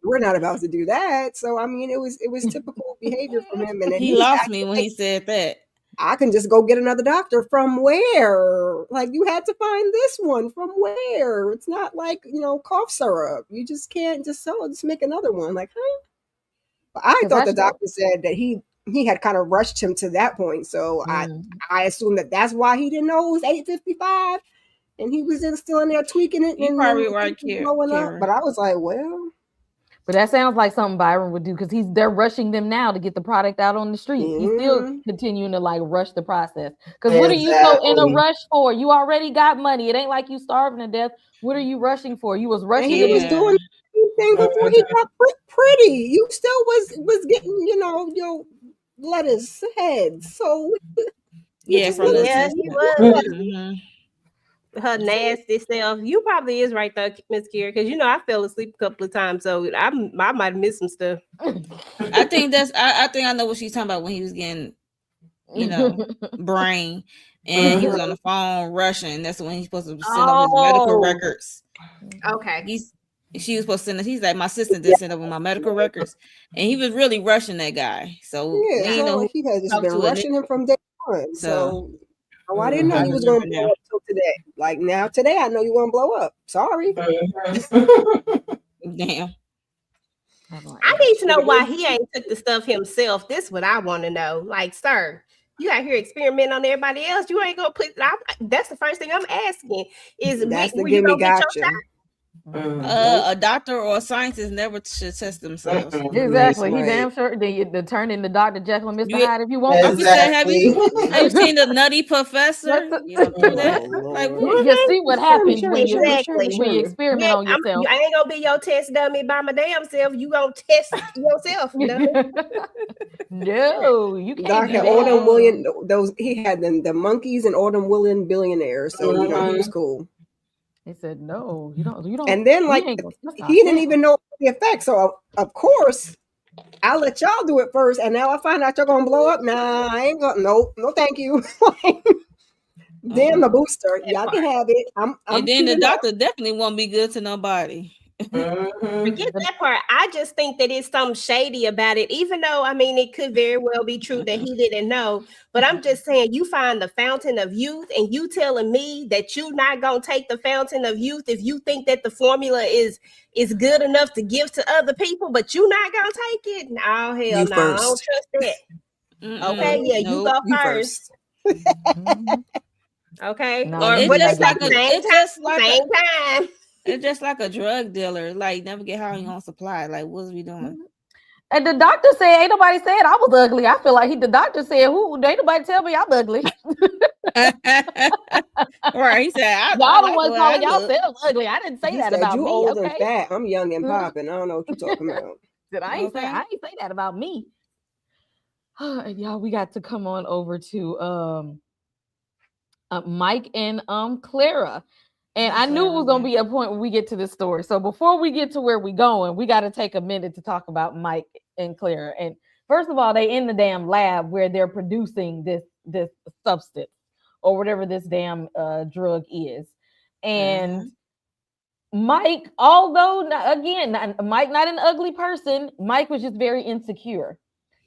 we're not about to do that. So, I mean, it was typical behavior from him. And then he lost me when he said that. I can just go get another doctor. From where? Like, you had to find this one. From where? It's not like, cough syrup. You just can't just make another one. Like, huh? But I thought the doctor said that he had kind of rushed him to that point. So I assume that's why he didn't know it was 855. and he was just still in there tweaking it. You and probably then right, blowing up. Kara. But I was like, well. But that sounds like something Byron would do because they're rushing them now to get the product out on the street. He's still continuing to like rush the process. Because what are you so in a rush for? You already got money. It ain't like you starving to death. What are you rushing for? You was rushing. And he was doing thing before he got pretty. You still was getting, your lettuce heads. So yeah, from the he was. Her nasty self. You probably is right though, Miss Kira, because I fell asleep a couple of times, so I might have missed some stuff. I think I know what she's talking about when he was getting, brain, and he was on the phone rushing. That's when he's supposed to send over his medical records. Okay. She was supposed to send. He's like, my assistant did send over my medical records, and he was really rushing that guy. So he had just been rushing him from day one. So I didn't know he was going to blow up till today. Like now, today I know you're going to blow up. Sorry. Damn. I need to know why he ain't took the stuff himself. This is what I want to know. Like, sir, you out here experimenting on everybody else. You ain't gonna put. That's the first thing I'm asking. Is that's the were you gonna gotcha. get your shot? A doctor or a scientist never should test themselves. Exactly. He damn sure to turn into Dr. Jekyll and Mr. Hyde if you want. Exactly. Have you seen the Nutty Professor? You don't do that. Like, you see what happens when you experiment on yourself. I ain't gonna be your test dummy by my damn self. You gonna test yourself? No, you can't. Doc had all them William. Those he had the monkeys and all them William billionaires. So he was cool. He said, "No, you don't." And then, like, he didn't even know the effects. So, of course, I'll let y'all do it first. And now I find out you're gonna blow up. Nah, I ain't gonna. No, thank you. Damn the booster. Y'all can have it. and then the doctor definitely won't be good to nobody. Forget that part. I just think that it's something shady about it, even though it could very well be true that he didn't know. But I'm just saying, you find the fountain of youth, and you telling me that you're not gonna take the fountain of youth if you think that the formula is good enough to give to other people, but you're not gonna take it. No, hell no, I don't trust that. Okay, yeah, you go first. Okay, or it's just like a drug dealer. Like, never get high on supply. Like, what's we doing? And the doctor said, ain't nobody said I was ugly. I feel like the doctor said, ain't nobody tell me I'm ugly. Right. He said, y'all the ones calling y'all ugly. I didn't say that about you me. Old and fat. I'm young and popping. I don't know what you're talking about. I ain't say that about me. And y'all, we got to come on over to Mike and Clara. And I knew it was going to be a point when we get to this story. So before we get to where we're going, we got to take a minute to talk about Mike and Clara. And first of all, they in the damn lab where they're producing this substance or whatever this damn drug is. And Mike, although, Mike not an ugly person, Mike was just very insecure.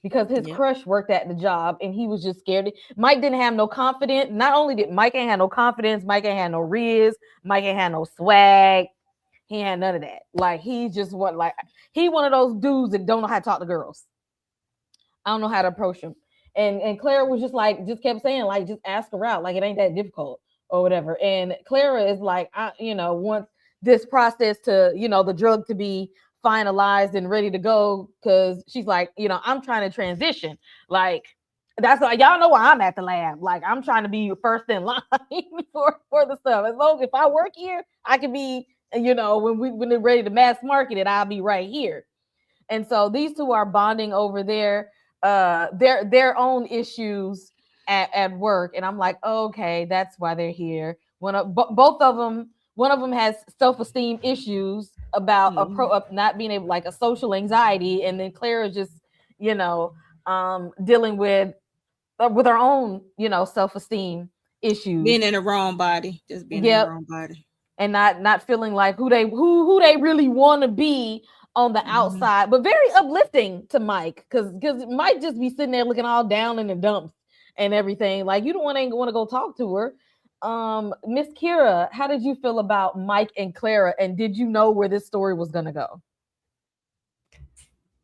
Because his crush worked at the job and he was just scared. Mike didn't have no confidence. Not only did Mike ain't have no confidence, Mike ain't had no riz, Mike ain't had no swag. He had none of that. Like, he just he one of those dudes that don't know how to talk to girls. I don't know how to approach him. And Clara was just kept saying, like, just ask her out. Like, it ain't that difficult or whatever. And Clara is like, wants this process to, the drug to be finalized and ready to go, because she's like, I'm trying to transition. Like, that's why y'all know why I'm at the lab. Like, I'm trying to be first in line for the stuff. As long as if I work here, I can be, when they're ready to mass market it, I'll be right here. And so these two are bonding over their own issues at work. And I'm like, okay, that's why they're here. Both of them. One of them has self-esteem issues about not being able, like a social anxiety, and then Clara just, dealing with her own, self-esteem issues, being in the wrong body, just being in the wrong body, and not feeling like who they really want to be on the outside, but very uplifting to Mike, because Mike just be sitting there looking all down in the dumps and everything. Like, you don't want to go talk to her. Miss Kira, how did you feel about Mike and Clara, and did you know where this story was going to go?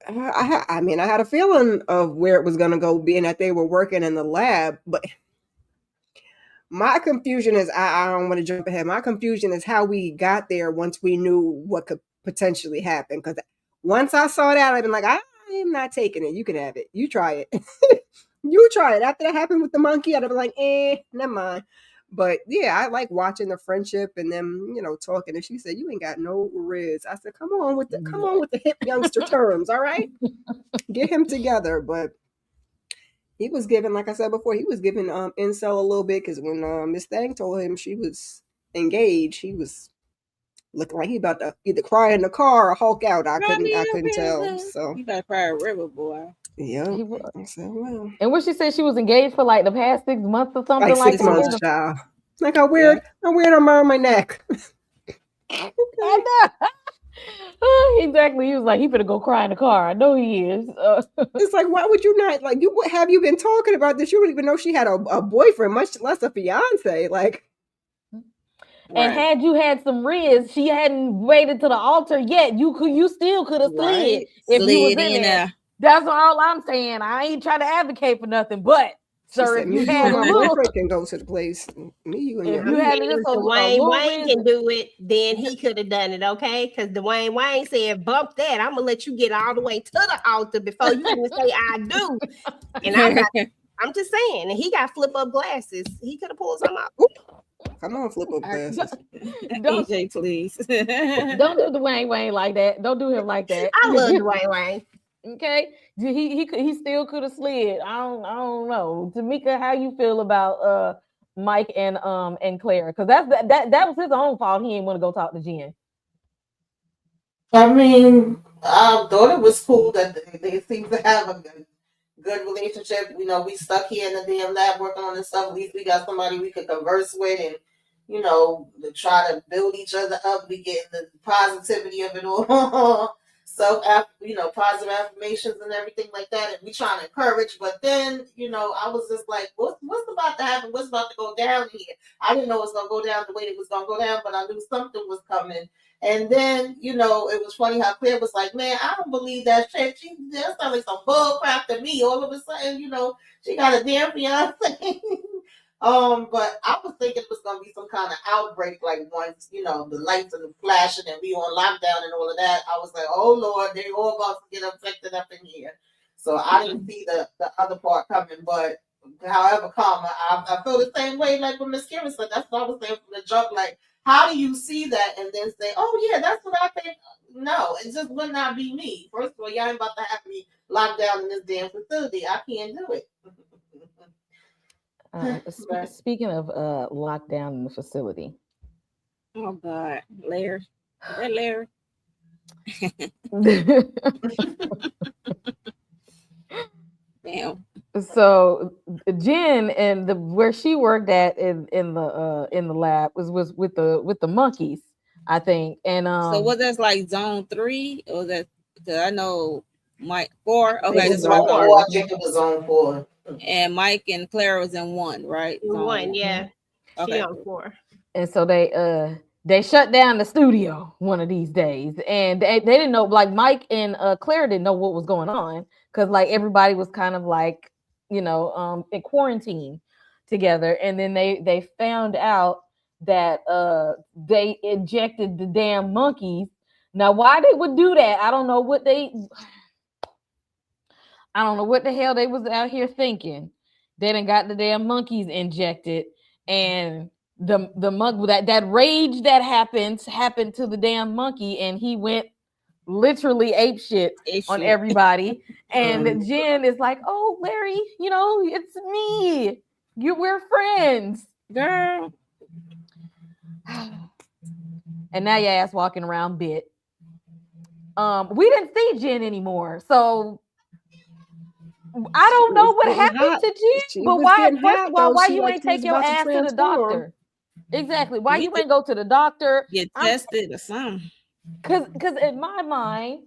I had a feeling of where it was going to go, being that they were working in the lab, but My confusion is I don't want to jump ahead. My confusion is how we got there once we knew what could potentially happen. Because once I saw that, I've been like, I am not taking it. You can have it. You try it. You try it. After that happened with the monkey, I'd have been like, never mind. But yeah, I like watching the friendship and them, talking. And she said, "You ain't got no riz." I said, "Come on with the hip youngster terms, all right? Get him together." But he was giving, like I said before, he was giving incel a little bit because when Miss Thang told him she was engaged, he was looking like he about to either cry in the car or Hulk out. I couldn't tell. So you better cry a river, boy. Yeah. I said, well. And what she said, she was engaged for like the past 6 months or something like like 6 months, child. Like I wear it around my neck. Okay. I know. Exactly. He was like, he finna go cry in the car. I know he is. It's like, why would you not? Like, what have you been talking about this? You wouldn't even know she had a boyfriend, much less a fiance. Like, and had you had some riz, she hadn't waited to the altar yet. You still could have slid if you was in there. That's all I'm saying. I ain't trying to advocate for nothing, but sir, if you had a my little, boyfriend can go to the place. Me, you, and if you had just Dwayne can do it, then he could have done it, okay? Because Dwayne Wayne said, "Bump that! I'm gonna let you get all the way to the altar before you even say I do." And I'm just saying, and he got flip up glasses. He could have pulled something out. Come on, flip up glasses. EJ, please. Don't do Dwayne Wayne like that. Don't do him like that. I love Dwayne Wayne. Okay, he still could have slid. I don't know, Tamika, how you feel about Mike and Clara? Because that was his own fault. He didn't want to go talk to Jen. I mean, I thought it was cool that they seem to have a good relationship. We stuck here in the damn lab working on this stuff. At least we got somebody we could converse with and to try to build each other up. We get the positivity of it all. Positive affirmations and everything like that, and we trying to encourage. But then, I was just like, what's about to happen? What's about to go down here? I didn't know it was gonna go down the way it was gonna go down, but I knew something was coming. And then, it was funny how Claire was like, "Man, I don't believe that shit. That sounds like some bull crap to me." All of a sudden, she got a damn fiance. But I was thinking it was gonna be some kind of outbreak, like once the lights and the flashing and we on lockdown and all of that. I was like, oh Lord, they all about to get affected up in here. So I didn't see the other part coming. But however, karma, I feel the same way. Like when Miss Kira said, that's what I was saying from the jump. Like, how do you see that and then say, oh yeah, that's what I think? No, it just would not be me. First of all, y'all ain't about to have me locked down in this damn facility. I can't do it. Speaking of lockdown in the facility. Oh God, Larry. Is that Larry? Damn. So Jen and where she worked at in the lab was with the monkeys, I think. And so was that like zone 3 or that? I know Mike 4. Okay, this is zone 4. I think it was zone 4. And Mike and Clara was in 1, right? Zone 1, yeah. Okay. She on 4. And so they shut down the studio one of these days, and they didn't know. Like Mike and Claire didn't know what was going on because like everybody was kind of like in quarantine together, and then they found out that they injected the damn monkeys. Now, why they would do that, I don't know what the hell they was out here thinking. They done got the damn monkeys injected, and the monkey that rage that happened to the damn monkey, and he went literally ape shit on everybody. And Jen is like, "Oh, Larry, it's me. We're friends, girl." And now your ass walking around bit. We didn't see Jen anymore, so I don't know what happened to Jen. But why? First of all, why you ain't take your ass to the doctor? Exactly. Why you ain't go to the doctor? Get tested or something. Because in my mind,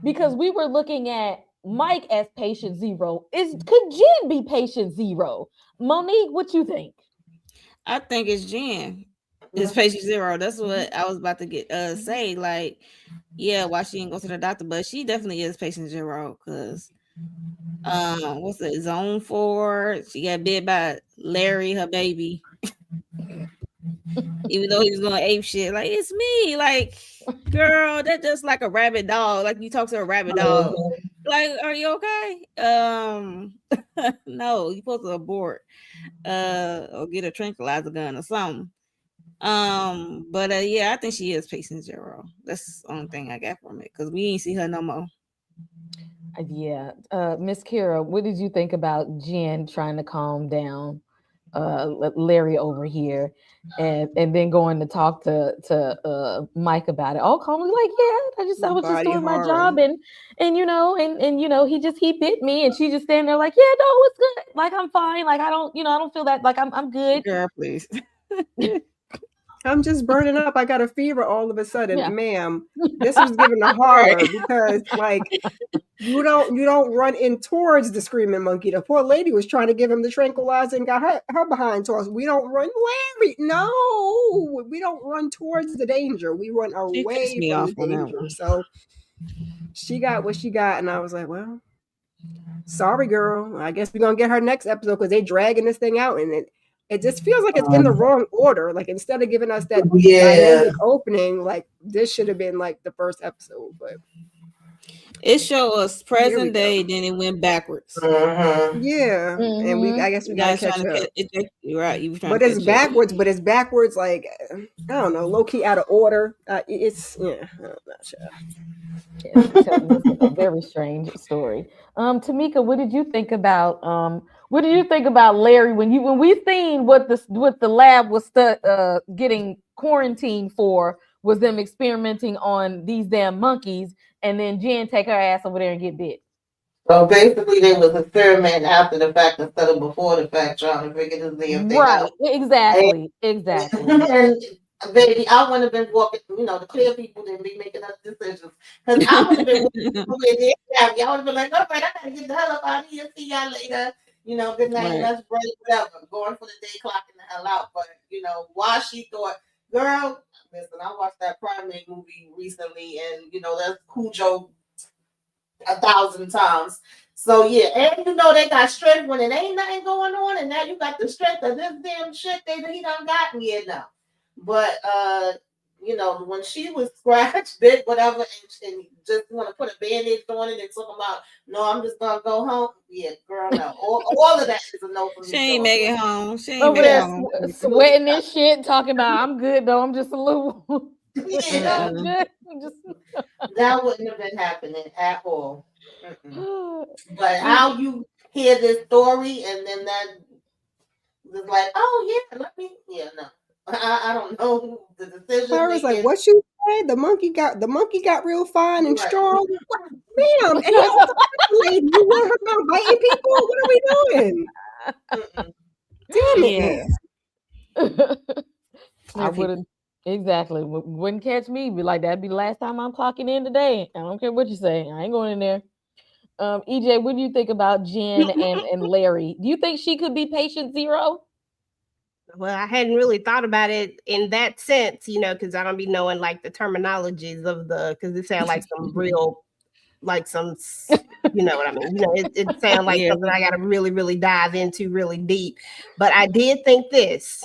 because we were looking at Mike as patient 0, could Jen be patient 0? Monique, what you think? I think it's Jen. It's patient 0. That's what I was about to say. Like, yeah, why she didn't go to the doctor, but she definitely is patient 0 because what's it, zone 4? She got bit by Larry, her baby. Even though he was going ape shit, like it's me, like girl, that's just like a rabid dog. Like you talk to a rabid dog, like, are you okay? No, you supposed to abort, or get a tranquilizer gun or something. But yeah, I think she is patient zero. That's the only thing I got from it because we ain't see her no more. Yeah. Miss Kira, what did you think about Jen trying to calm down Larry over here and then going to talk to Mike about it? All calmly, like, yeah, I was just Body doing my horror. job and he bit me and she just standing there like, yeah, no, it's good. Like I'm fine. Like I don't feel that like I'm good. Girl, please. I'm just burning up. I got a fever all of a Yeah. sudden, ma'am. This was given a horror because like you don't run in towards the screaming monkey. The poor lady was trying to give him the tranquilizer and got her behind towards. We don't run, Larry. No, we don't run towards the danger. We run She pissed away me from off the on that danger. one. So she got what she got, and I was like, well, sorry, girl. I guess we're gonna get her next episode because they dragging this thing out, and it just feels like it's in the wrong order. Like instead of giving us that dynamic opening, like this should have been like the first episode, but It showed us here we present go. day, then it went backwards. Yeah, and I guess we Now gotta it's trying catch to up. catch it. You're right. You were trying But to it's catch up. backwards. But it's backwards. Like I don't know, low key out of order. It's yeah. I'm not sure. Yeah, telling us a very strange story. Tamika, what did you think about Larry when we seen what the lab was getting quarantined for was them experimenting on these damn monkeys and then Jen take her ass over there and get bit. So basically, they was experimenting after the fact instead of before the fact, trying to figure this damn thing Right. out. Exactly. And baby, I wouldn't have been walking. The clear people didn't be making us decisions because I would have been walking over there. Yeah, y'all would have been like, "All right, I gotta get the hell up out of here. See y'all later. Good night. Right. Let's break whatever. Going for the day, clocking the hell out." But why she thought, girl, listen, I watched that Primate movie recently, and that's Cujo 1,000 times. So yeah, and they got strength when it ain't nothing going on, and now you got the strength of this damn shit that he done got me now. But when she was scratched, bit, whatever, and just want to put a band-aid on it and talk about, no, I'm just gonna go home. Yeah, girl, no. All of that is a no for me. She ain't make it home. She ain't Over make it there home. sweating this shit, talking about I'm good though. I'm just a little. Yeah, that wouldn't have been happening at all. But how you hear this story and then that was like, oh yeah, no. I don't know the decision Her was like, making. "What you say? The monkey got real fine and Right. strong." What, ma'am? And he also lady. You want her about biting people? What are we doing? Damn it, Yeah. man. I wouldn't exactly wouldn't catch me. Be like that'd be the last time I'm clocking in today. I don't care what you say. I ain't going in there. EJ, what do you think about Jen and Larry? Do you think she could be patient zero? Well, I hadn't really thought about it in that sense, because I don't be knowing like the terminologies of because it sounds like some real, like some, you know what I mean? It sounds like something I got to really, really dive into really deep. But I did think this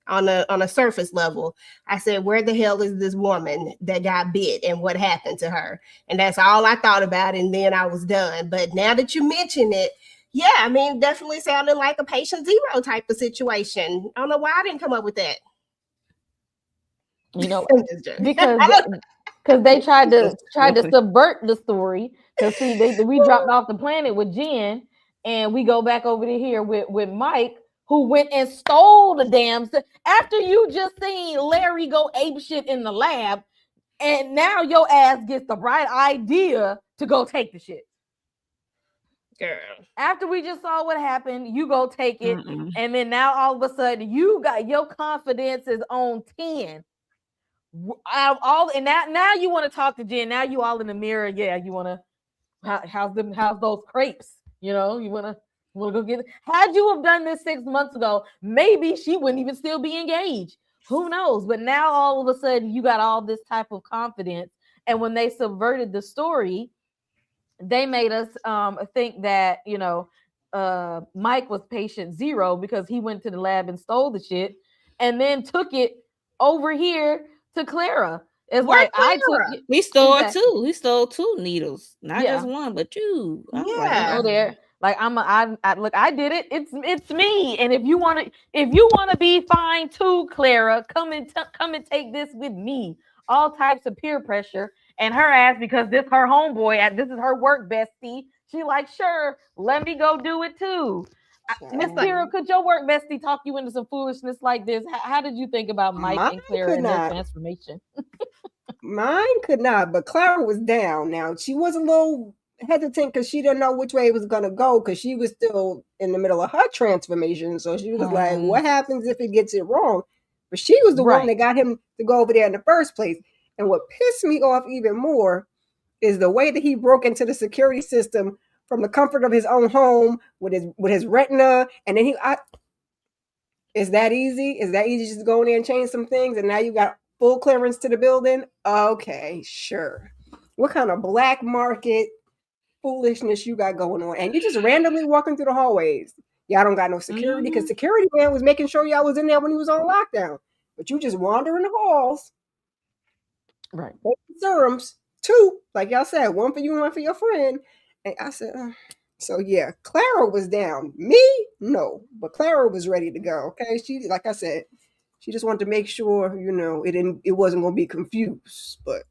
on a surface level. I said, where the hell is this woman that got bit and what happened to her? And that's all I thought about. And then I was done. But now that you mention it, yeah, I mean, definitely sounded like a patient zero type of situation. I don't know why I didn't come up with that. Because they tried to subvert the story. Because see, we dropped off the planet with Jen, and we go back over to here with Mike, who went and stole the damn after you just seen Larry go ape shit in the lab, and now your ass gets the right idea to go take the shit. Girl. After we just saw what happened, you go take it, and then now all of a sudden you got your confidence is on 10. And now you want to talk to Jen. Now you all in the mirror. Yeah, you want to how's those crepes? You want to go get it. Had you have done this 6 months ago, maybe she wouldn't even still be engaged. Who knows? But now all of a sudden you got all this type of confidence, and when they subverted the story, they made us think that Mike was patient zero because he went to the lab and stole the shit and then took it over here to Clara. It's Where like I took Clara? He stole exactly. two. He stole two needles, not Yeah. just one, but two. I'm like, Yeah. Go there. Like I look, I did it. It's me. And if you want to be fine too, Clara, come and take this with me. All types of peer pressure and her ass because this her homeboy. This is her work bestie. She like, sure, let me go do it too. Miss It's like Kira, could your work bestie talk you into some foolishness like this? How did you think about Mike Mine and Clara could and their not. transformation? Mine could not, but Clara was down. Now she was a little hesitant because she didn't know which way it was gonna go because she was still in the middle of her transformation. So she was like, "What happens if it gets it wrong?" But she was the one Right. that got him to go over there in the first place. And what pissed me off even more is the way that he broke into the security system from the comfort of his own home with his retina, and then is that easy? Is that easy just to go in there and change some things? And now you got full clearance to the building? Okay, sure. What kind of black market foolishness you got going on? And you just randomly walking through the hallways. Y'all don't got no security because security man was making sure y'all was in there when he was on lockdown. But you just wander in the halls, Right. taking serums, two, like y'all said, one for you and one for your friend. And I said, so yeah, Clara was down. Me, no, but Clara was ready to go. Okay, she, like I said, she just wanted to make sure it wasn't going to be confused. But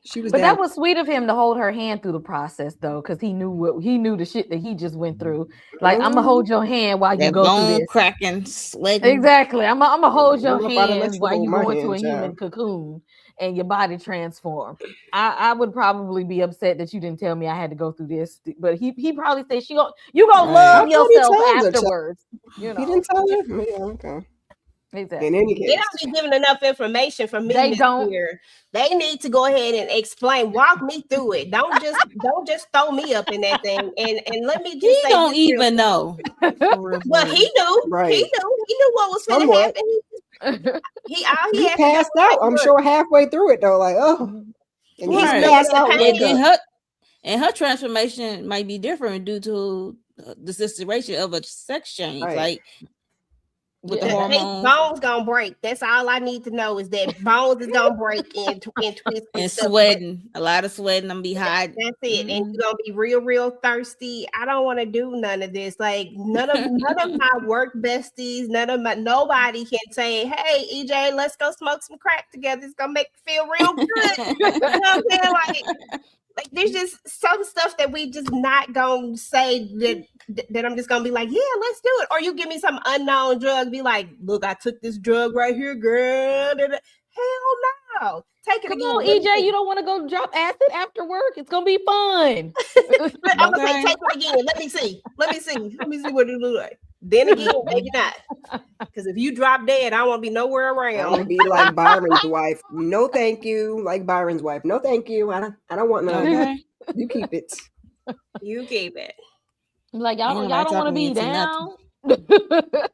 she was But down. that was sweet of him to hold her hand through the process though, because he knew the shit that he just went through. Like, I'm gonna hold your hand while you that go through bone this. cracking, sweating. Exactly. I'm gonna hold your I'm about to let hand you while hold you my go into hand, a human child. cocoon and your body transform. I would probably be upset that you didn't tell me I had to go through this, but he probably said you gonna Right. I love thought he yourself told her, child. afterwards. He didn't tell her. Yeah, okay. Exactly. In any they case, don't be giving enough information for me, They Miss don't. Here. They need to go ahead and explain, walk me through it. Don't just throw me up in that thing. And let me He just say don't this real even quick. know. For real, for Well, real. he knew. right? He knew what was going to Somewhat. happen. All he You had to do passed was out. take I'm work. sure halfway through it though, like and you He just still Right. was pass in out, wake pain. up. And her transformation might be different due to the situation of a sex change, Right. like with the Yeah. They hormones bones gonna break. That's all I need to know is that bones is gonna break and twist and and stuff. sweating, a lot of sweating. I'm be hot. That's it. And you're gonna be real thirsty. I don't want to do none of this. Like none of my work besties, nobody can say, hey EJ, let's go smoke some crack together. It's gonna make you feel real good. You know what I'm saying? Like there's just some stuff that we just not gonna say that I'm just gonna be like, yeah, let's do it. Or you give me some unknown drug, be like, look, I took this drug right here, girl. Hell no. Take it Come again. on, Let me EJ. see. You don't want to go drop acid after work? It's gonna be fun. I'm gonna say, Okay. take it again. Let me see what it look like. Then again, maybe not. Because if you drop dead, I won't be nowhere I'm around. gonna be like Byron's wife. No, thank you. Like Byron's wife. No, thank you. I don't want none of that. Okay. You keep it. You keep it. Like Ain't y'all nobody don't want to talking me be into nothing. down.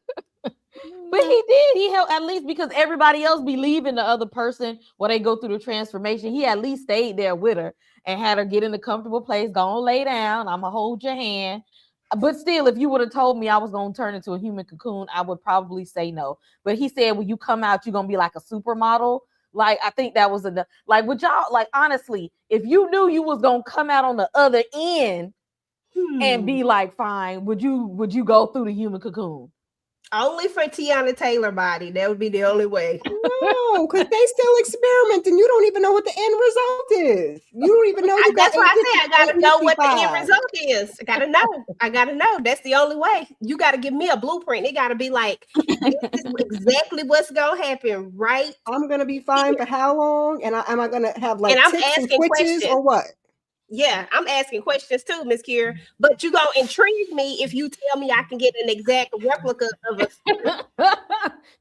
But he did. He helped at least because everybody else be leaving the other person while they go through the transformation. He at least stayed there with her and had her get in a comfortable place. Go on, lay down. I'm gonna hold your hand. But still, if you would have told me I was gonna turn into a human cocoon, I would probably say no. But he said when you come out, you're gonna be like a supermodel. Like I think that was like would y'all like honestly, if you knew you was gonna come out on the other end and be like fine, would you go through the human cocoon? Only for Tiana Taylor body. That would be the only way. No, because they still experimenting. You don't even know what the end result is. You don't even know you got That's why I say I gotta know what the end 855. result is. I gotta know. That's the only way. You gotta give me a blueprint. It gotta be like this is exactly what's gonna happen, right? I'm gonna be fine for how long? And am I gonna have like And I'm ticks and asking twitches questions. or what? Yeah, I'm asking questions too, Miss Kier. But you gonna intrigue me if you tell me I can get an exact replica of a.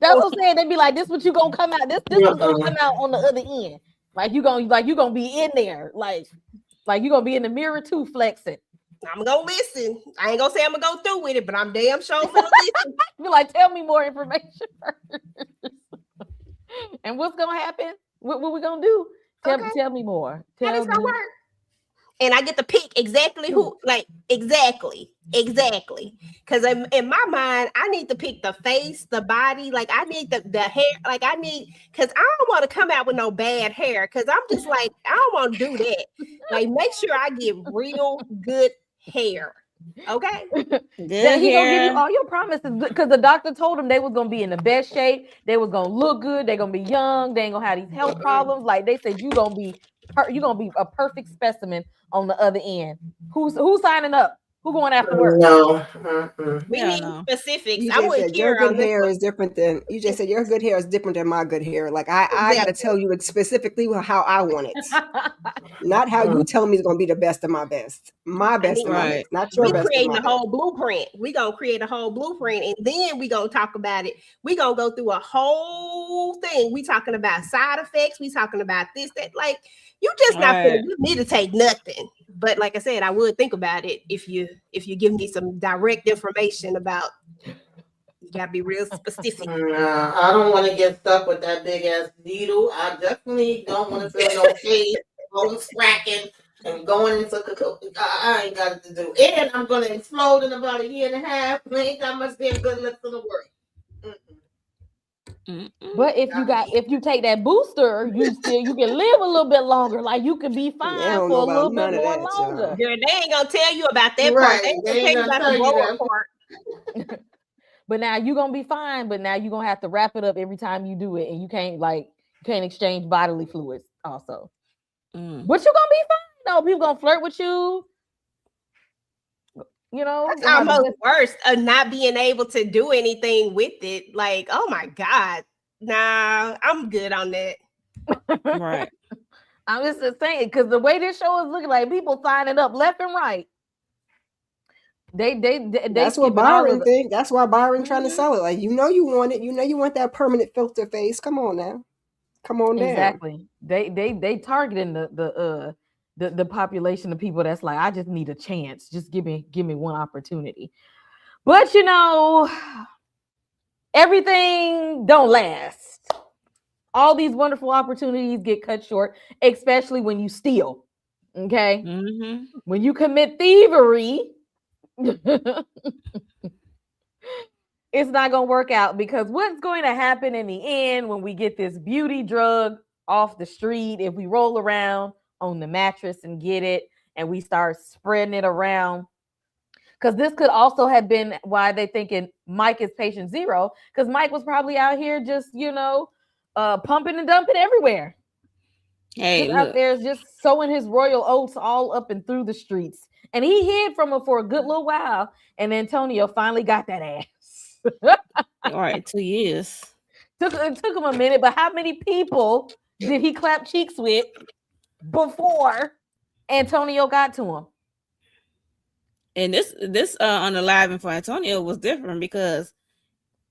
That's what I'm saying. They'd be like, "This what you gonna come out? This what's gonna come out on the other end. Like you gonna be in there, like you gonna be in the mirror too, flexing. I'm gonna listen. I ain't gonna say I'm gonna go through with it, but I'm damn sure gonna listen. Be like, tell me more information first. And what's gonna happen? What we gonna do? Tell me more. How Tell this gonna me. work? and I get to pick exactly who, like exactly. Because in my mind, I need to pick the face, the body, like I need the hair, like I need, because I don't want to come out with no bad hair. Because I'm just like, I don't want to do that. Like, make sure I get real good hair. Okay. Good That he gonna give you hair. all your promises because the doctor told him they was gonna be in the best shape. They was gonna look good. They gonna be young. They ain't gonna have these health problems. Like they said, you gonna be a perfect specimen on the other end. Who's signing up? Who going after work? No. We Yeah, need no. specifics. You I'm just with said your Kira good on this hair one. is different than you just said your good hair is different than my good hair. Like I got to Exactly. tell you it specifically how I want it, not how you tell me it's gonna be the best of my best. My I best need of my Right. best, not your we best of creating my a best. whole blueprint. We gonna create a whole blueprint, and then we gonna talk about it. We gonna go through a whole thing. We talking about side effects. We talking about this, that. Like you just not gonna Right. give me to take nothing. But like I said, I would think about it if you give me some direct information about. You gotta be real specific. Nah, I don't want to get stuck with that big ass needle. I definitely don't want to feel no pain, bones cracking, and going into I ain't got it to do. And I'm gonna explode in about a year and a half. I ain't got much damn good left in the world. But if you take that booster, you can live a little bit longer. Like you can be They fine don't for know a about little bit none of more that, longer. y'all. Girl, they ain't gonna tell you about that part. Right, They ain't they gonna tell ain't you gonna about tell the you blower that. part. But now you're gonna be fine. But now you're gonna have to wrap it up every time you do it, and you can't exchange bodily fluids also. But you're gonna be fine. No, people gonna flirt with you. You know, That's gonna have a almost good. worse of not being able to do anything with it. Like, oh my God. Nah, I'm good on that. Right. I'm just saying because the way this show is looking, like people signing up left and right. They That's what skipping all of Byron the. think. That's why Byron trying to Mhm. sell it. Like you know you want it. You know you want that permanent filter face. Come on now, come on down. Exactly. They targeting the population of people that's like, I just need a chance. Just give me one opportunity. But you know, everything don't last. All these wonderful opportunities get cut short, especially when you steal. Okay. Mm-hmm. When you commit thievery, it's not going to work out because what's going to happen in the end when we get this beauty drug off the street, if we roll around on the mattress and get it and we start spreading it around, because this could also have been why they thinking Mike is patient zero, because Mike was probably out here just, pumping and dumping everywhere. Hey, Just out look. there just sowing his royal oats all up and through the streets. And he hid from her for a good little while. And Antonio finally got that ass. All right, 2 years. It took him a minute, but how many people did he clap cheeks with before Antonio got to him? And this on the live and for Antonio was different because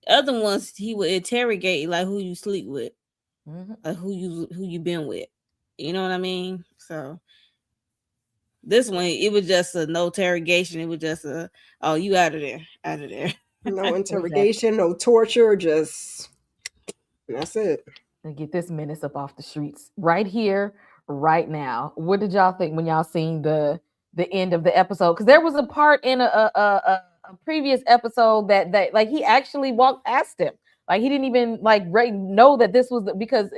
other ones he would interrogate like who you sleep with, like who you been with. You know what I mean? So this one it was just a no interrogation. It was just a you out of there. No interrogation, no torture, just that's it. And get this menace up off the streets right here, right now. What did y'all think when y'all seen the end of the episode? Because there was a part in a previous episode that like he actually walked past him, like he didn't even like know that this was because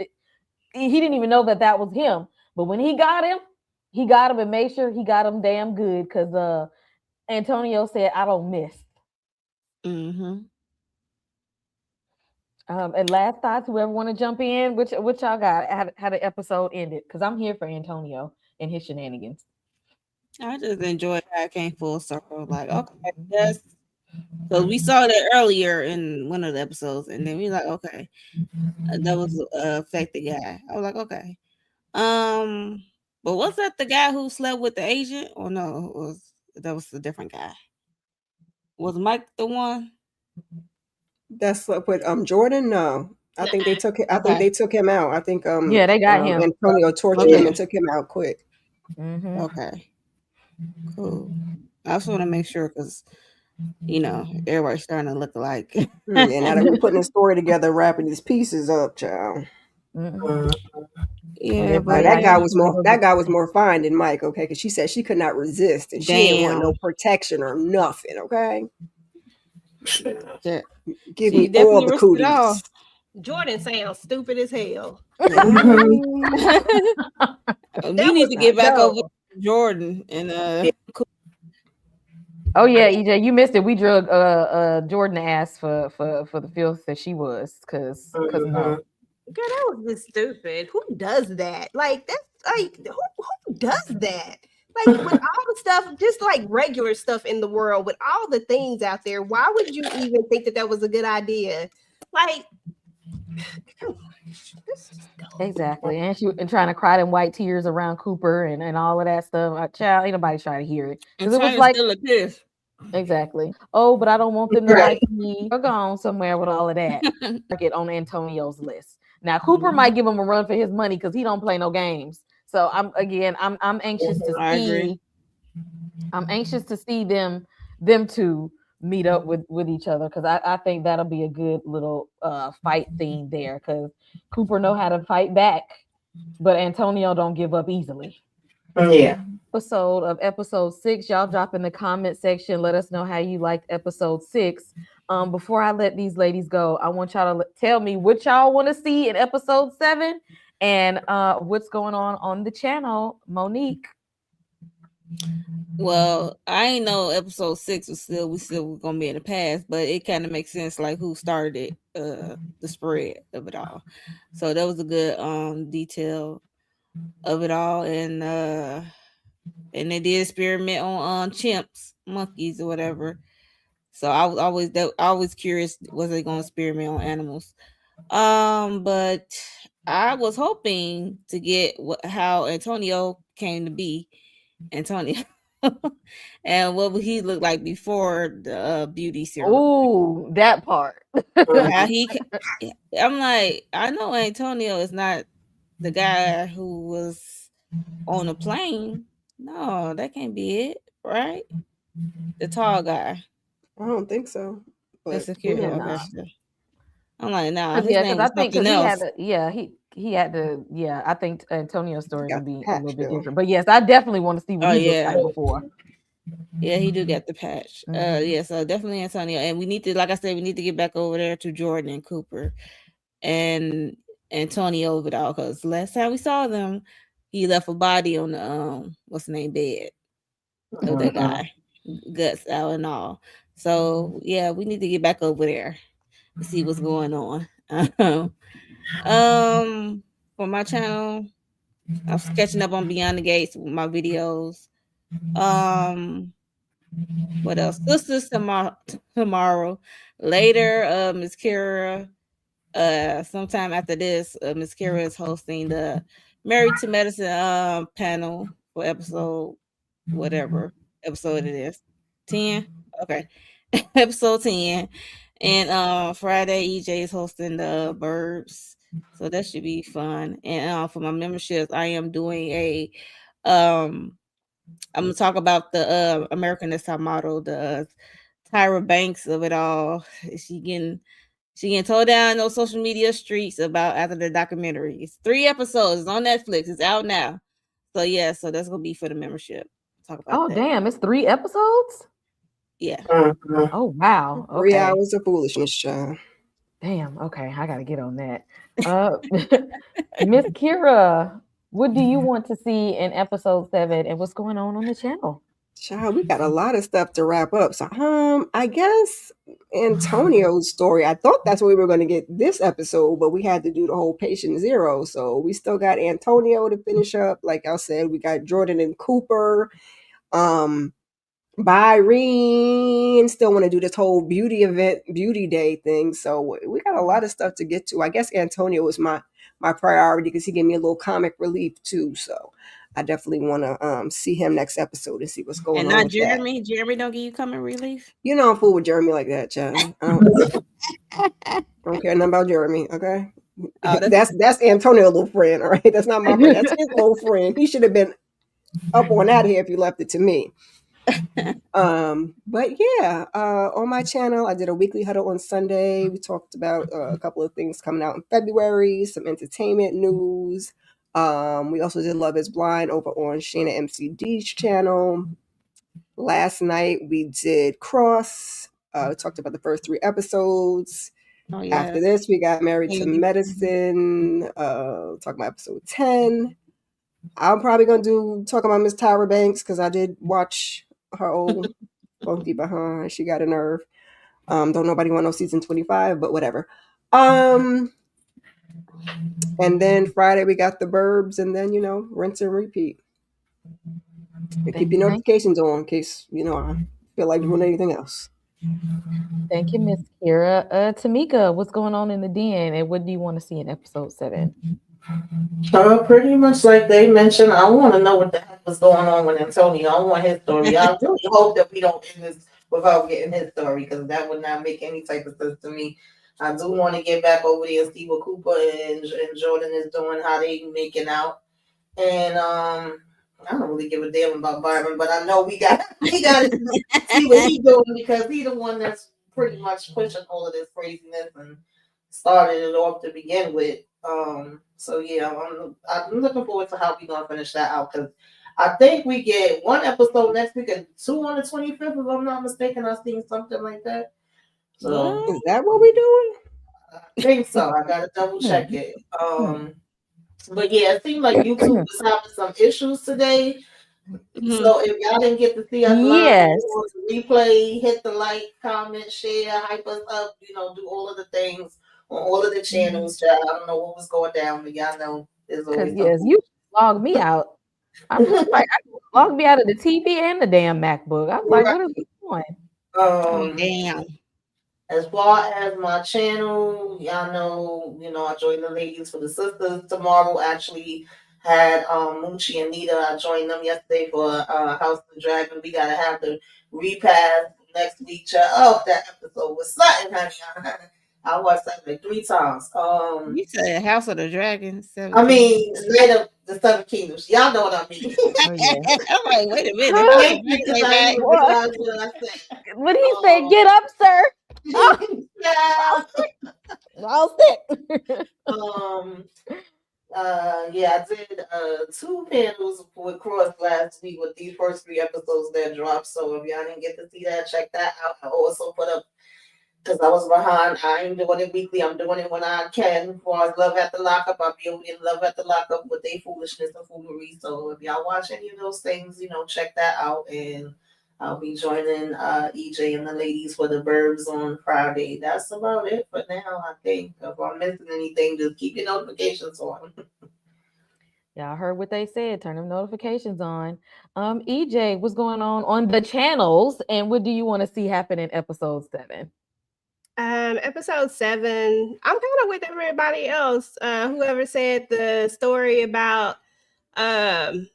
he didn't even know that was him. But when he got him and made sure he got him damn good because Antonio said, "I don't miss." Mm-hmm. And last thoughts, whoever want to jump in, which y'all got how the episode ended? Because I'm here for Antonio and his shenanigans. I just enjoyed how it came full circle. Like, okay, yes. So we saw that earlier in one of the episodes, and then we like, okay, that was affected guy. I was like, okay. But was that the guy who slept with the agent, or no? That was a different guy? Was Mike the one? That's what Jordan. No, I think they took it. I think they took him out. I think Yeah, they got him. Antonio tortured him and took him out quick. Mm-hmm. Okay, cool. I just want to make sure because everybody's starting to look alike. Yeah, now that we're putting a story together, wrapping these pieces up, child. Mm-hmm. Yeah, But but that yeah. guy was more fine than Mike, okay? Because she said she could not resist and she didn't want no Damn. protection or nothing, okay? Yeah. Give She me all definitely the risked it cooties. all. Jordan sounds stupid as hell. We need to get back over No. Jordan and Oh yeah, EJ, you missed it. We drug Jordan ass for the filth that she was, cause no. Girl, that was just stupid. Who does that? Like that's like who does that? Like with all the stuff, just like regular stuff in the world, with all the things out there, why would you even think that that was a good idea? Like, Exactly, and she and trying to cry them white tears around Cooper and all of that stuff. Child, ain't nobody trying to hear it and because it was China's like still a piss. exactly. Oh, but I don't want them to Right. like me. Or gone somewhere with all of that. Get on Antonio's list. Now Cooper might give him a run for his money because he don't play no games. So I'm anxious to I agree. see. I'm anxious to see them two meet up with each other because I think that'll be a good little fight theme there because Cooper know how to fight back, but Antonio don't give up easily. Yeah. Episode 6, y'all drop in the comment section, let us know how you liked episode 6. Before I let these ladies go, I want y'all to tell me what y'all want to see in episode 7 and what's going on the channel. Monique. Well, I ain't know episode 6 was still gonna be in the past, but it kind of makes sense like who started the spread of it all. So that was a good detail of it all, and they did experiment on chimps, monkeys, or whatever. So I was always curious, was they gonna experiment on animals? But I was hoping to get how Antonio came to be Antonio. And what would he look like before the beauty serum? Oh, that part. How I'm like, I know Antonio is not the guy who was on a plane. No, that can't be it, right? The tall guy. I don't think so. The But security. who knows? Okay. Sure. I'm like, nah, his Yeah, name because I was think something because else. he had to I think Antonio's story Got would be a patch, little bit though. different. But yes, I definitely want to see what Oh he looked yeah. like before. Yeah, he do get the patch. Yeah, so definitely Antonio. And we need to, like I said, we need to get back over there to Jordan and Cooper and Antonio over all, because last time we saw them, he left a body on the what's the name bed of that guy, guts out and all. So yeah, we need to get back over there and see what's going on. For my channel, I'm catching up on Beyond the Gates with my videos. What else? Sisters tomorrow. Later, Miss Kara. Sometime after this, Miss Kara is hosting the Married to Medicine panel for episode whatever episode it is. 10. Okay. Episode 10. And Friday EJ is hosting the Burbs. So that should be fun. And for my memberships, I am doing a I'm gonna talk about the American Next Top Model, the Tyra Banks of it all. She getting told down in those social media streets about after the documentary. It's 3 episodes. It's on Netflix. It's out now. So yeah, so that's gonna be for the membership. Talk about that. Damn, it's 3 episodes? Yeah. Oh wow. 3 Okay. hours of foolishness, child. Damn. Okay, I gotta get on that. Miss Kira, what do you want to see in episode 7, and what's going on the channel? Child, we got a lot of stuff to wrap up. So, I guess Antonio's story. I thought that's what we were going to get this episode, but we had to do the whole patient zero. So we still got Antonio to finish up. Like I said, we got Jordan and Cooper. Byrene still want to do this whole beauty day thing. So we got a lot of stuff to get to. I guess Antonio is my priority because he gave me a little comic relief too. So I definitely want to see him next episode and see what's going on. And not with Jeremy. That. Jeremy don't give you comic relief. You know I'm fool with Jeremy like that, child. I don't care nothing about Jeremy. Okay, that's Antonio's little friend. All right, that's not my friend. That's his little friend. He should have been up on out of here if you left it to me. But yeah, on my channel, I did a weekly huddle on Sunday. We talked about a couple of things coming out in February, some entertainment news. We also did Love is Blind over on Shayna MCD's channel. Last night we did Cross. We talked about the first 3 episodes. Oh, After yes. this, we got Married to Mhm. Medicine. Talking about episode 10. I'm probably going to talk about Miss Tyra Banks because I did watch her old funky behind. She got a nerve. Don't nobody want no season 25, but whatever. And then Friday we got the Burbs, and then rinse and repeat. And keep your notifications on in case I feel like doing anything else. Thank you, Miss Kira. Tamika, what's going on in the den, and what do you want to see in episode 7? Pretty much like they mentioned, I want to know what the heck was going on with Antonio. I want his story. I really hope that we don't end this without getting his story because that would not make any type of sense to me. I do want to get back over there and see what Cooper and Jordan is doing, how they making out, and I don't really give a damn about Byron, but I know we got to see what he's doing because he's the one that's pretty much pushing all of this craziness and started it off to begin with. So yeah, I'm looking forward to how we gonna finish that out because I think we get 1 episode next week and 2 on the 25th, if I'm not mistaken. I've seen something like that. So Is that what we doing? I think so. I gotta double check it. But yeah, it seemed like YouTube was having some issues today. So if y'all didn't get to see us live Yes. on the replay, hit the like, comment, share, hype us up, do all of the things on all of the channels. Child. I don't know what was going down, but y'all know there's always Yes, you logged me out. I'm just like, logged me out of the TV and the damn MacBook. I was like, what are we doing? Oh, damn. As far as my channel, y'all know, I joined the ladies for the sisters tomorrow. Actually had Moochie and Nita. I joined them yesterday for House of the Dragon. We gotta have the repass next week. Oh, that episode was something, honey. I watched that like 3 times. You said House of the Dragon. I mean, Night of the Seven Kingdoms. Y'all know what I mean. Oh, yeah. I'm like, wait a minute. What did he say? Get up, sir. I'll sit. Yeah, I did 2 panels with Cross last week with these first 3 episodes that dropped. So if y'all didn't get to see that, check that out. I also put up because I was behind. I ain't doing it weekly. I'm doing it when I can. As far as Love at the Lockup, I'll be able to Love at the Lockup with their foolishness and foolery. So if y'all watch any of those things, check that out. And I'll be joining EJ and the ladies for the Burbs on Friday. That's about it for now, I think. If I'm missing anything, just keep your notifications on. Y'all heard what they said. Turn them notifications on. EJ, what's going on the channels, and what do you want to see happen in episode 7? Episode 7, I'm kind of with everybody else. Whoever said the story about I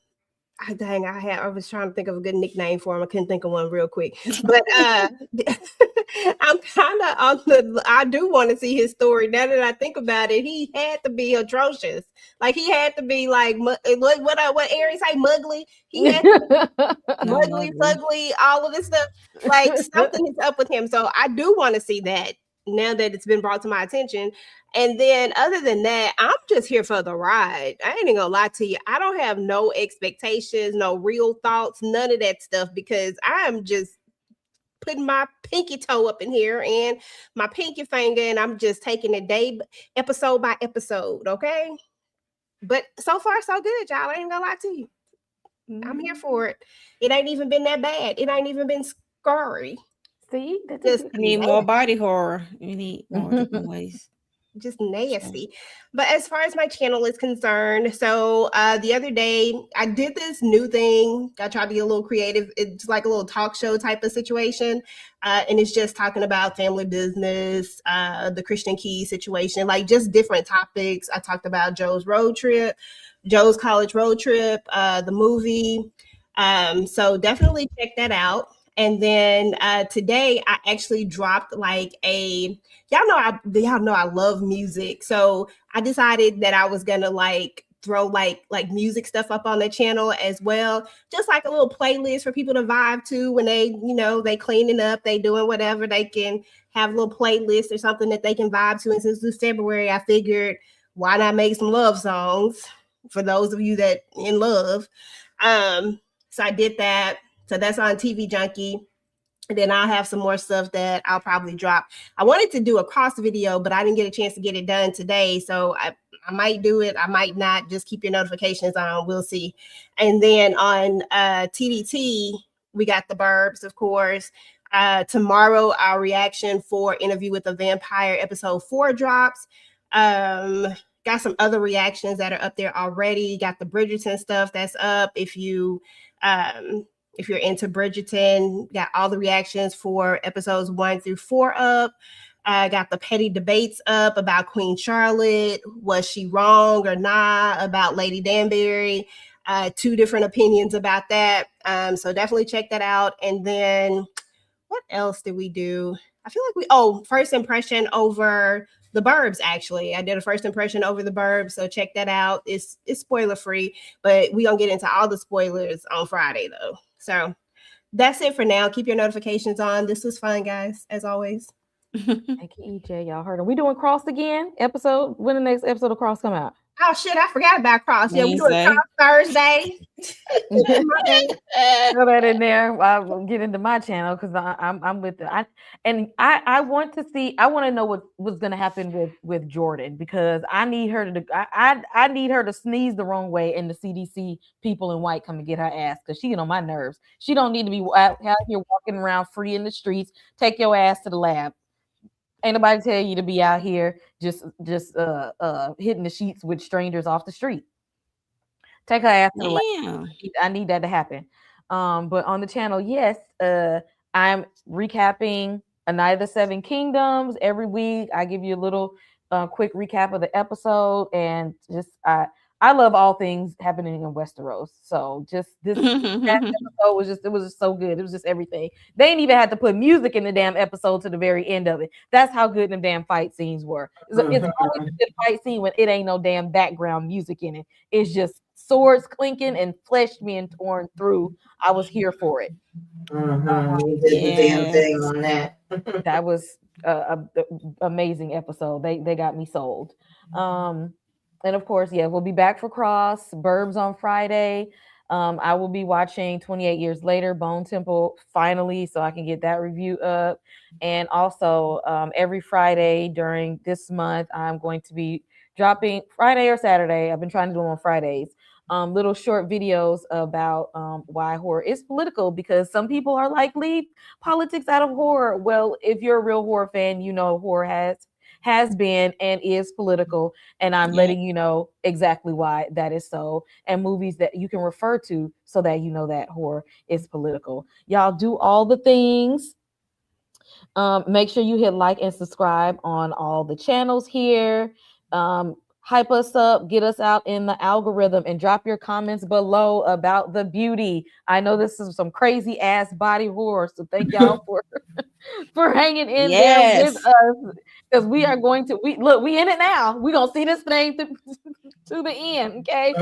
was trying to think of a good nickname for him. I couldn't think of one real quick. But I'm kind of I do want to see his story. Now that I think about it, he had to be atrocious. Like he had to be like what Aries say, muggly. He had to muggly, fugly, all of this stuff. Like something is up with him. So I do want to see that now that it's been brought to my attention. And then other than that, I'm just here for the ride. I ain't gonna lie to you. I don't have no expectations, no real thoughts, none of that stuff, because I am just putting my pinky toe up in here and my pinky finger, and I'm just taking it episode by episode, okay? But so far, so good, y'all. I ain't gonna lie to you. I'm here for it. It ain't even been that bad. It ain't even been scary. See, you need more body horror. You need more different ways. Just nasty. But as far as my channel is concerned, so the other day I did this new thing. I tried to get a little creative. It's like a little talk show type of situation, and it's just talking about family business, the Christian Key situation, like just different topics. I talked about Joe's college road trip, the movie. So definitely check that out. And then today I actually dropped like y'all know I love music. So I decided that I was gonna like throw like music stuff up on the channel as well. Just like a little playlist for people to vibe to when they cleaning up, they doing whatever, they can have a little playlist or something that they can vibe to. And since it's February, I figured why not make some love songs? for those of you that in love. So I did that. So that's on TV Junkie. And then I'll have some more stuff that I'll probably drop. I wanted to do a cross video, but I didn't get a chance to get it done today. So I might do it. I might not. Just keep your notifications on. We'll see. And then on TDT, we got The Burbs, of course. Tomorrow, our reaction for Interview with a Vampire episode 4 drops. Got some other reactions that are up there already. Got the Bridgerton stuff that's up. If you're into Bridgerton, got all the reactions for episodes 1 through 4 up. Got the petty debates up about Queen Charlotte. Was she wrong or not about Lady Danbury? 2 different opinions about that. So definitely check that out. And then what else did we do? I feel like first impression over The Burbs, actually. I did a first impression over The Burbs, so check that out. It's spoiler free, but we're going to get into all the spoilers on Friday, though. So that's it for now. Keep your notifications on. This was fun, guys, as always. Thank you, EJ. Y'all heard it. We doing Cross again? When the next episode of Cross come out? Oh shit, I forgot about Cross. Yeah, we doing Cross Thursday. Throw that in there. I'll get into my channel because I'm with I want to know what's gonna happen with Jordan, because I need her to I need her to sneeze the wrong way and the CDC people in white come and get her ass, because she get on my nerves. She don't need to be out here walking around free in the streets. Take your ass to the lab. Ain't nobody tell you to be out here just hitting the sheets with strangers off the street. Take her ass to the lab. I need that to happen. But on the channel, yes, I'm recapping A Night of the Seven Kingdoms every week. I give you a little quick recap of the episode, and just I love all things happening in Westeros. So just this episode was just so good. It was just everything. They ain't even had to put music in the damn episode to the very end of it. That's how good them damn fight scenes were. It's always a good fight scene when it ain't no damn background music in it. It's just swords clinking and flesh being torn through. I was here for it. You did the damn thing on that. That was an amazing episode. They got me sold. And of course, yeah, we'll be back for Cross, Burbs on Friday. I will be watching 28 Years Later, Bone Temple, finally, so I can get that review up. And also, every Friday during this month, I'm going to be dropping Friday or Saturday. I've been trying to do them on Fridays. Little short videos about why horror is political, because some people are like, leave politics out of horror. Well, if you're a real horror fan, you know horror has been and is political, and I'm letting you know exactly why that is so, and movies that you can refer to so that you know that horror is political. Y'all do all the things. Make sure you hit like and subscribe on all the channels here. Hype us up, get us out in the algorithm, and drop your comments below about the beauty. I know this is some crazy ass body horror, so thank y'all for hanging in there with us, because we are going to we in it now. We're gonna see this thing to the end. Okay.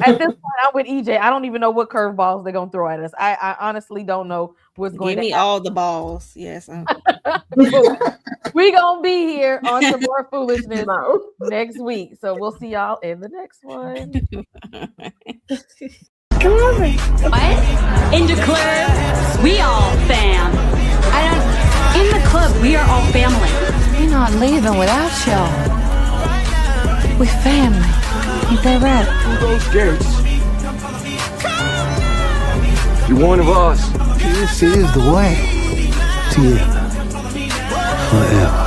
At this point, I'm with EJ. I don't even know what curveballs they're gonna throw at us. I honestly don't know what's going to happen. Give me all the balls. Yes. We gonna be here on Some More Foolishness next week. So we'll see y'all in the next one. Come over. What? In the club, we all fam. In the club, we are all family. We're not leaving without y'all. We family. Ain't that right? Through those gates. You're one of us. This is the way to you forever.